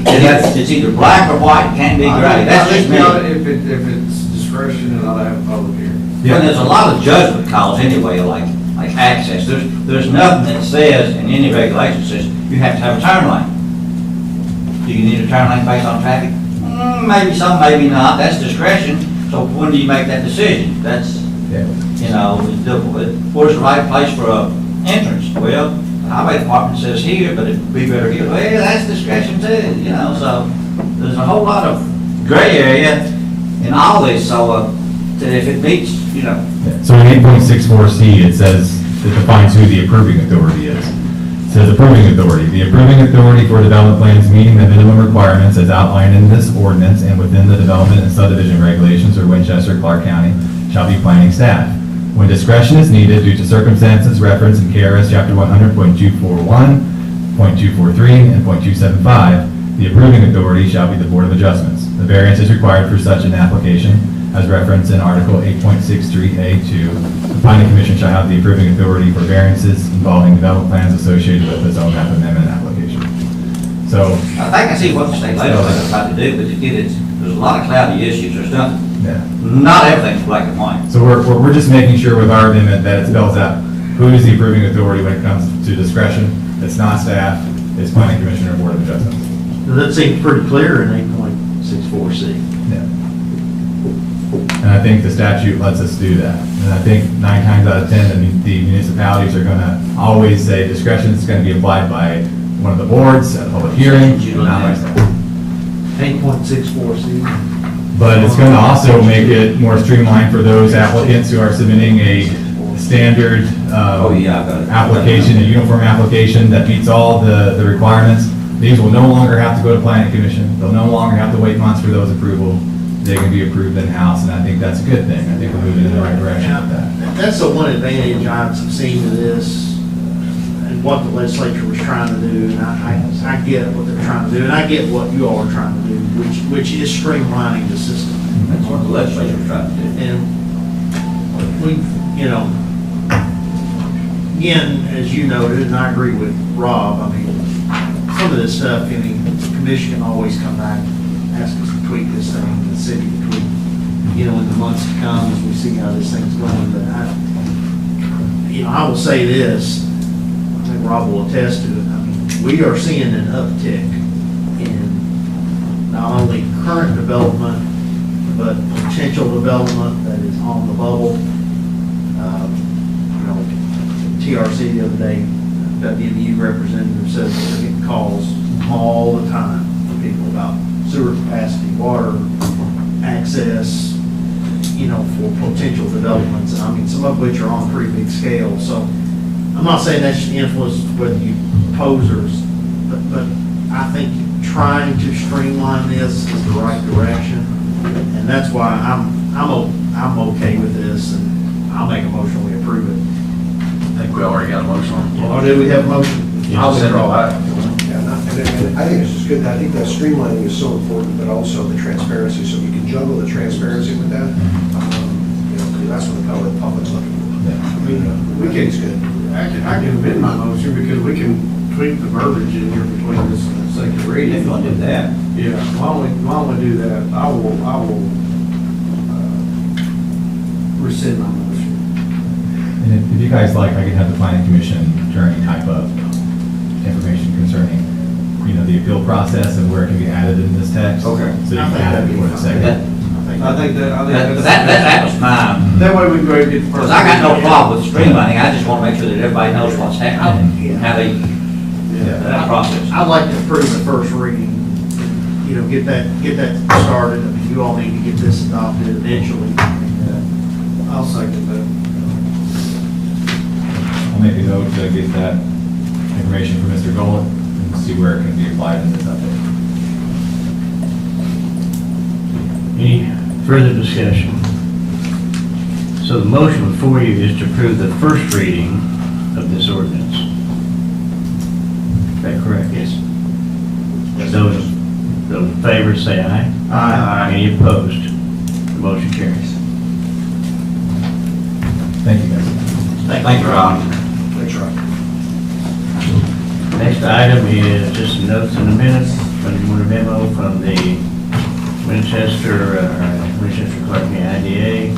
C: it's either black or white, it can't be gray. That's just me.
L: If it's discretion, it ought to have a public hearing.
C: And there's a lot of judgment calls anyway, like access. There's nothing that says in any regulation says you have to have a turn lane. Do you need a turn lane based on traffic? Maybe some, maybe not. That's discretion. So when do you make that decision? That's, where's the right place for an entrance? Well, the highway department says here, but it'd be better here. Well, that's discretion too, so there's a whole lot of gray area in all this, so that if it meets,
P: so in 8.64C, it says, it defines who the approving authority is. It says approving authority. The approving authority for development plans meeting the minimum requirements as outlined in this ordinance and within the development and subdivision regulations of Winchester, Clark County shall be planning staff. When discretion is needed due to circumstances referenced in KRS Chapter 100.241, .243, and .275, the approving authority shall be the Board of Adjustments. The variance is required for such an application as referenced in Article 8.63A2. The Planning Commission shall have the approving authority for variances involving development plans associated with the zone map amendment application. So,
C: I think I see what the state legislature is trying to do, but there's a lot of cloudy issues. There's nothing, not everything's black and white.
P: So we're just making sure with our amendment that it spells out who is the approving authority when it comes to discretion. It's not staff, it's Planning Commission or Board of Adjustments.
M: That seems pretty clear in 8.64C.
P: Yeah. And I think the statute lets us do that. And I think 9 times out of 10, the municipalities are gonna always say discretion is gonna be applied by one of the boards at a public hearing, not by staff.
M: 8.64C.
P: But it's gonna also make it more streamlined for those applicants who are submitting a standard application, a uniform application that meets all the requirements. These will no longer have to go to Planning Commission. They'll no longer have to wait months for those approval. They can be approved in-house, and I think that's a good thing. I think we're moving in the right direction with that.
M: That's the one advantage I've seen to this and what the legislature was trying to do. And I get what they're trying to do, and I get what you all are trying to do, which is streamlining the system.
C: That's what the legislature was trying to do.
M: And we, again, as you noted, and I agree with Rob, I mean, some of this stuff, the commission can always come back and ask us to tweak this thing, in the city to tweak, you know, in the months to come as we see how this thing's going. But I will say this, I think Rob will attest to it. I mean, we are seeing an uptick in not only current development, but potential development that is on the bubble. TRC the other day, WMU representative says they're getting calls all the time from people about sewer capacity, water, access, for potential developments. And I mean, some of which are on pretty big scale. So I'm not saying that should influence whether you oppose or, but I think trying to streamline this is the right direction. And that's why I'm okay with this, and I'll make a motion we approve it.
B: I think we already got a motion on the floor.
M: Oh, do we have a motion? I'll withdraw that.
N: Yeah, and I think it's just good, I think that streamlining is so important, but also the transparency, so you can juggle the transparency with that. Because that's what the public's looking for.
L: I mean, we
N: I think it's good.
L: I can amend my motion because we can tweak the verbiage in here between this and the second reading.
C: If you want to do that.
L: Yeah, why don't we do that? I will rescind my motion.
P: And if you guys like, I can have the planning commission attorney type up information concerning, the appeal process and where it can be added in this text.
L: Okay.
P: So you can add it before the second.
L: I think that's.
C: That was mine.
L: That way we can go ahead and get the first.
C: Because I got no problem with streamlining, I just want to make sure that everybody knows what's happening, and how they, that process.
M: I'd like to approve the first reading, get that started. I mean, you all need to get this adopted eventually.
L: I'll second that.
P: I'll make a note to get that information from Mr. Gold and see where it can be applied in this update.
G: Any further discussion? So the motion before you is to approve the first reading of this ordinance. Is that correct? Yes. Those in favor say aye.
L: Aye.
G: Any opposed? The motion carries.
P: Thank you, guys.
C: Thank you, Ron.
N: Thanks, Rob.
G: Next item is just some notes in the minutes, from a memo from the Winchester Clark County IDA.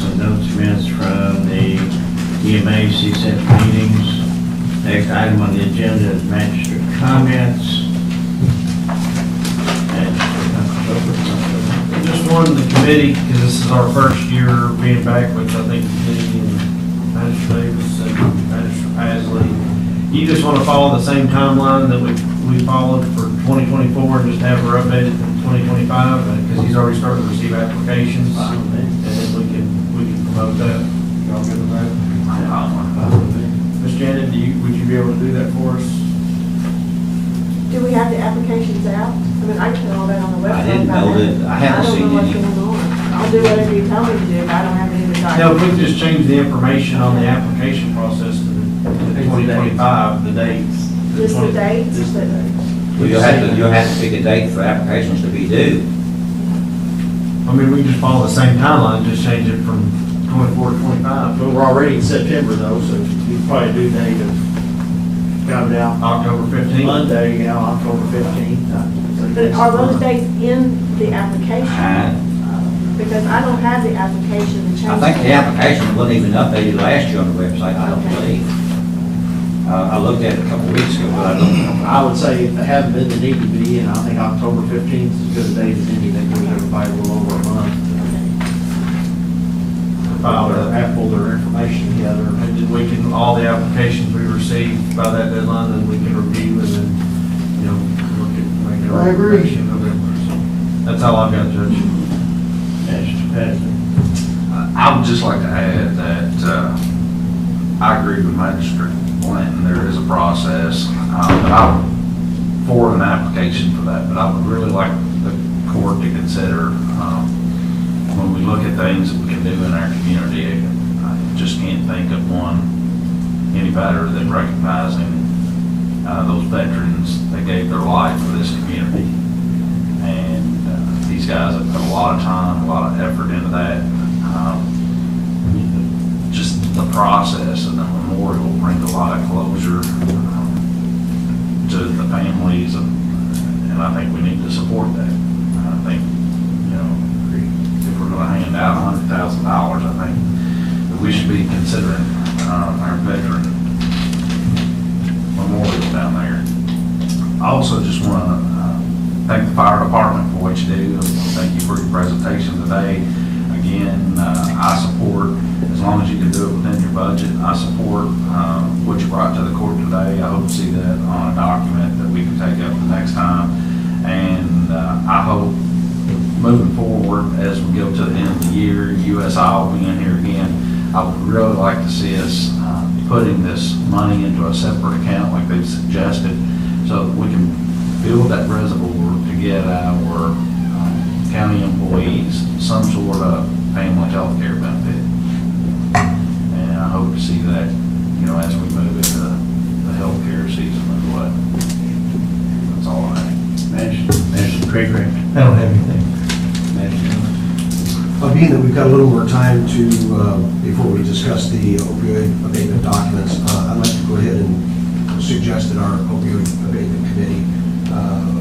G: Some notes, minutes from the EMA CSEP meetings. Next item on the agenda is magistrate comments.
L: Just wanted the committee, because this is our first year being back with, I think, me and Magistrate Davis and Magistrate Pasley. You just want to follow the same timeline that we followed for 2024 and just have her updated in 2025, because he's already started to receive applications. And then we can promote that. Y'all good with that? Ms. Janet, would you be able to do that for us?
E: Do we have the applications out? I mean, I can put all that on the website.
C: I didn't know that, I haven't seen
E: I don't know what's
C: any.
E: going on. I'll do whatever you tell me to do, but I don't have any of the
L: No, if we
E: documents.
L: could just change the information on the application process to the 2025, the dates.
E: Just the
L: 20
E: dates?
L: just the dates.
C: Well, you'll have to pick a date for applications to be due.
L: I mean, we can just follow the same timeline, just change it from 24 to 25.
M: But we're already in September though, so you'd probably do date of, got it out
L: October 15th.
M: Monday, October 15th.
E: But are those dates in the application? Because I don't have the application to change.
C: I think the application wasn't even updated last year on the website, I don't
E: Okay.
C: believe. I looked at it a couple of weeks ago, but I don't know.
M: I would say if they haven't been, they need to be, and I think October 15th is as good a date as any. That gives everybody a little over a month to file their, pull their information together.
L: And then we can, all the applications we receive by that deadline, then we can review and then, look at, make a
M: I agree.
L: recommendation. So that's all I've got, Judge.
B: I would just like to add that I agree with Magistrate Blanton. There is a process, but I would forward an application for that. But I would really like the court to consider when we look at things that we can do in our community. I just can't think of one any better than recognizing those veterans that gave their life for this community. And these guys have put a lot of time, a lot of effort into that. Just the process and the memorial brings a lot of closure to the families, and I think we need to support that.
Q: also just want to thank the fire department for what you do. Thank you for your presentation today. Again, I support, as long as you can do it within your budget, I support what you brought to the court today. I hope to see that on a document that we can take up the next time. And I hope moving forward, as we go to the end of the year, USI will be in here again. I would really like to see us putting this money into a separate account like they've suggested, so that we can build that reservoir to get our county employees some sort of family health care benefit. And I hope to see that, as we move into the healthcare season as well. That's all I have.
G: Mr. Craig,
N: I don't have anything. Being that we've got a little more time to, before we discuss the opioid abatement documents, I'd like to go ahead and suggest that our opioid abatement committee,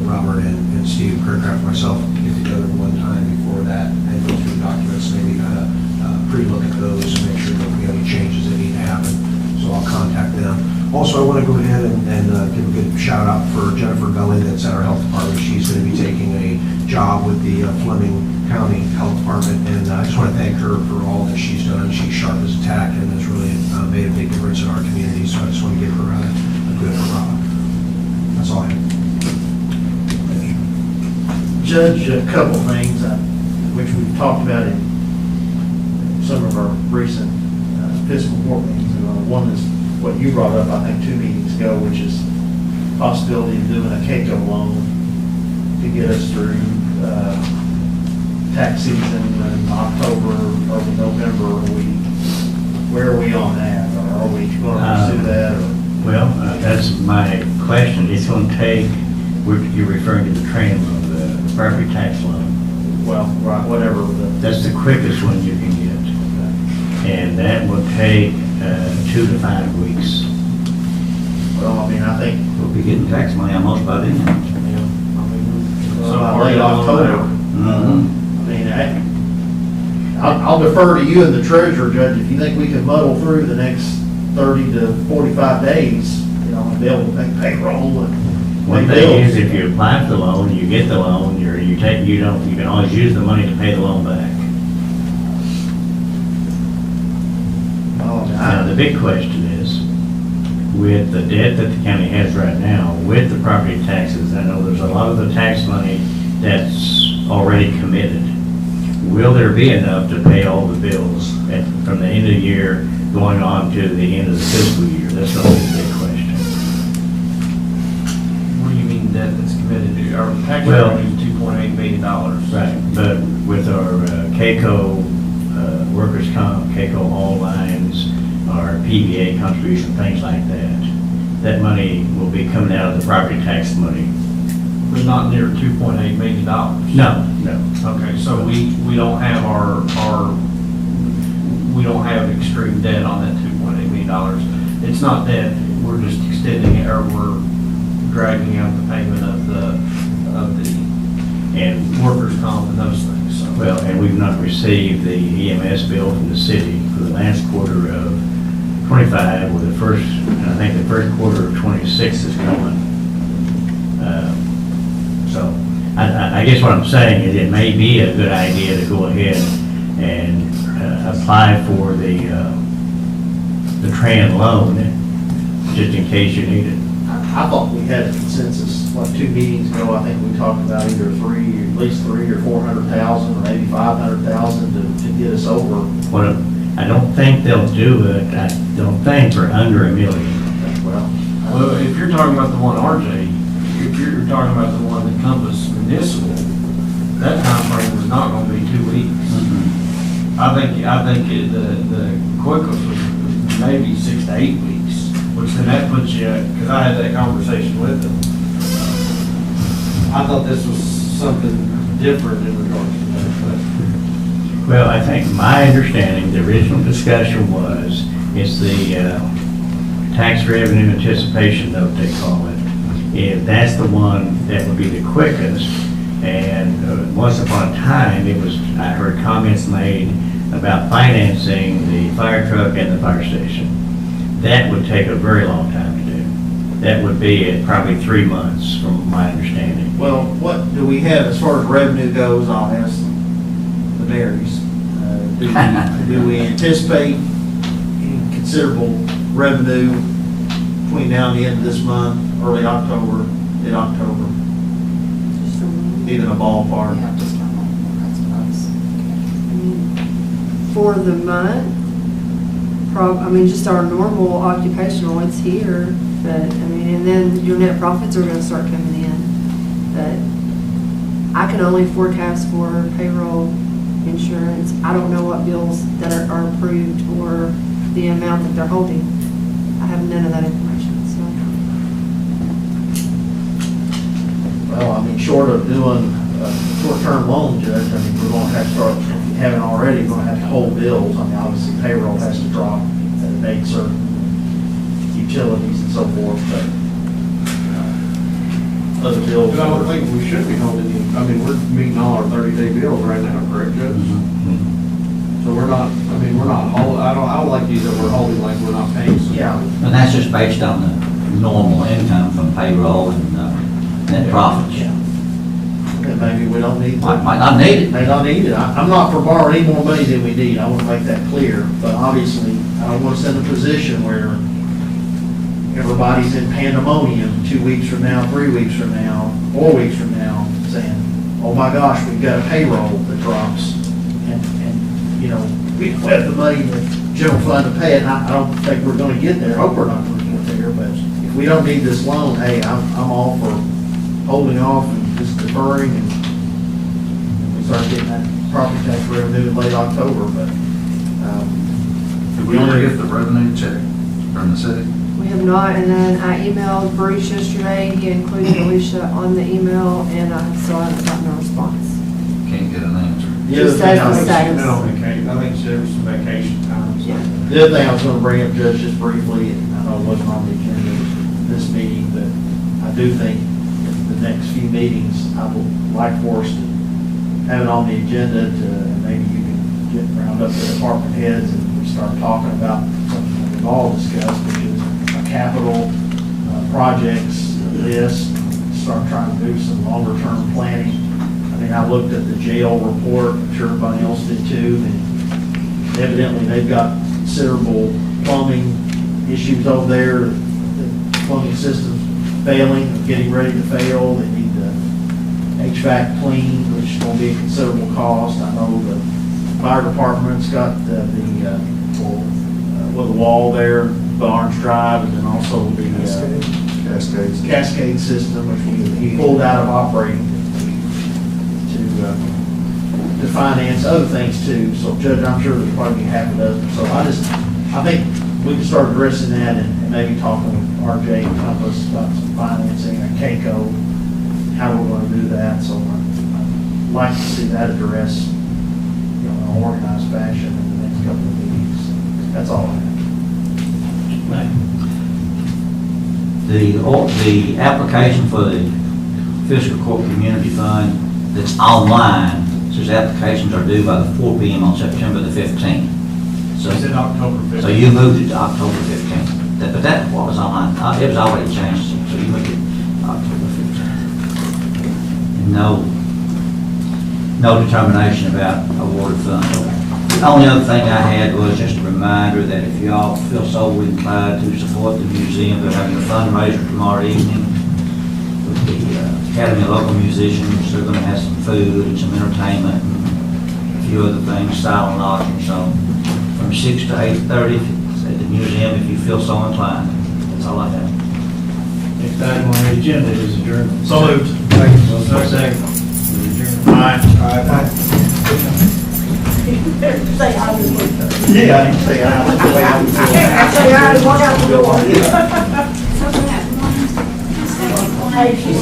N: Robert and Steve Kirkcraft, myself, get together one time before that and go through the documents, maybe kind of pre-look at those and make sure that we have any changes that need to happen. So I'll contact them. Also, I want to go ahead and give a good shout out for Jennifer Belly that's at our health department. She's going to be taking a job with the Fleming County Health Department, and I just want to thank her for all that she's done. She's sharp as a tack and has really made a big difference in our community, so I just want to give her a good hurrah. That's all I have.
M: Judge, a couple things which we've talked about in some of our recent fiscal board meetings. One is what you brought up, I think, 2 meetings ago, which is possibility of doing a KECO loan to get us through tax season in October, early November. Where are we on that? Or are we going to pursue that?
G: Well, that's my question. It's going to take, you're referring to the train loan, the property tax loan.
M: Well, right, whatever.
G: That's the quickest one you can get. And that will take 2 to 5 weeks.
M: Well, I mean, I think
C: We'll be getting tax money almost by then.
M: so late October.
C: Mm-hmm.
M: I mean, I'll defer to you and the treasurer, Judge, if you think we can muddle through the next 30 to 45 days, and be able to make payroll and
G: One
M: pay
G: thing
M: bills.
G: is, if you apply for the loan, you get the loan, you can always use the money to pay the loan back. Now, the big question is, with the debt that the county has right now, with the property taxes, I know there's a lot of the tax money that's already committed. Will there be enough to pay all the bills from the end of the year going on to the end of the fiscal year? That's the only big question.
L: What do you mean debt that's committed to? Our tax
G: Well-
L: revenue is $2.8 million.
G: Right, but with our KECO, workers' comp, KECO all lines, our PBA contribution, things like that, that money will be coming out of the property tax money.
L: But not near $2.8 million.
G: No.
L: Okay, so we don't have we don't have extreme debt on that $2.8 million. It's not debt, we're just extending it, or we're dragging out the payment of the
G: And
L: workers' comp and those things, so.
G: well, and we've not received the EMS bill from the city for the last quarter of 25, or I think the first quarter of 26 is coming. So I guess what I'm saying is it may be a good idea to go ahead and apply for the Tran loan, just in case you need it.
M: I thought we had a consensus, like 2 meetings ago, I think we talked about either at least 300,000 or 400,000, or maybe 500,000 to get us over.
G: Well, I don't think they'll do it, I don't think, for under $1 million.
L: Well, if you're talking about the one RJ, if you're talking about the one that Compass Municipal, that time frame was not gonna be 2 weeks. I think the quickest was maybe 6 to 8 weeks, which then that puts you, because I had that conversation with them. I thought this was something different in regards to that, but.
G: Well, I think my understanding, the original discussion was, it's the tax revenue anticipation note, they call it. If that's the one that would be the quickest, and once upon a time, I heard comments made about financing the fire truck and the fire station. That would take a very long time to do. that would be at probably 3 months, from my understanding.
M: Well, what do we have as far as revenue goes? I'll ask the Marys. Do we anticipate any considerable revenue between now and the end of this month, early October, mid-October? Even a ballpark?
R: For the month, just our normal occupational, it's here, but, and then your net profits are gonna start coming in. But I can only forecast for payroll, insurance. I don't know what bills that are approved or the amount that they're holding. I have none of that information, so.
M: Well, short of doing a short-term loan, Judge, we're gonna have to start, if you haven't already, we're gonna have to hold bills. Obviously payroll has to drop at a date certain, utilities and so forth, but other bills.
L: But I don't think we should be holding any, we're meeting all our 30-day bills right now, correct, Judge? So we're not, we're not holding, I don't like these that we're holding like we're not paying somebody.
M: Yeah.
C: And that's just based on the normal income from payroll and net profits.
M: Yeah. And maybe we don't need.
C: Might not need it.
M: May not need it. I'm not for borrowing any more money than we need. I want to make that clear. But obviously, I don't want to send a position where everybody's in pandemonium 2 weeks from now, 3 weeks from now, 4 weeks from now, saying, oh my gosh, we've got a payroll that drops. And we don't have the money in the general fund to pay it. And I don't think we're going to get there. I hope we're not going to get there. But if we don't need this loan, hey, I'm all for holding off and just deferring, and we start getting that property tax revenue in late October, but.
Q: Did we ever get the revenue check from the city?
R: We have not, and then I emailed Bruce yesterday. He included Alicia on the email, and I still haven't gotten a response.
Q: Can't get an answer.
R: Just says the status.
L: I think there was some vacation time.
R: Yeah.
M: The other thing I was going to bring up, Judge, just briefly, and I know it wasn't on the agenda this meeting, but I do think the next few meetings, I would like for us to have it on the agenda and maybe you can get round up the department heads and we start talking about something that we've all discussed, which is a capital projects list, start trying to do some longer term planning. I looked at the jail report, I'm sure everybody else did too, and evidently they've got considerable plumbing issues over there. The plumbing system's failing, getting ready to fail. They need the HVAC cleaned, which is going to be a considerable cost. I know the fire department's got the wall there, Barnes Drive, and then also the Cascade system, which we pulled out of operating to finance other things too. So Judge, I'm sure there's probably half a dozen. So I think we can start addressing that and maybe talking with RJ and help us about some financing and CAECO, how we're going to do that. So I'd like to see that addressed, in an organized fashion in the next couple of meetings. That's all I have.
C: The application for the Fiscal Court Community Fund that's online says applications are due by the 4 p.m. on September the 15th. So
L: It's in October 15th.
C: So you moved it to October 15th. But that was online. It was already changed, so you moved it to October 15th. And no determination about awarded funds. The only other thing I had was just a reminder that if you all feel so inclined to support the museum, they're having a fundraiser tomorrow evening with the Academy of Local Musicians. They're going to have some food and some entertainment and a few other things, silent auction. So from 6 to 8:30 at the museum, if you feel so inclined. That's all I have.
G: Next item on the agenda is adjournment.
M: So moved.
G: Second.
M: Aye.
E: Say I was with her.
M: Yeah, I didn't say aye. That's the way I would feel.
E: Say I and walk out the door.
H: Something happened.
E: Hey, she's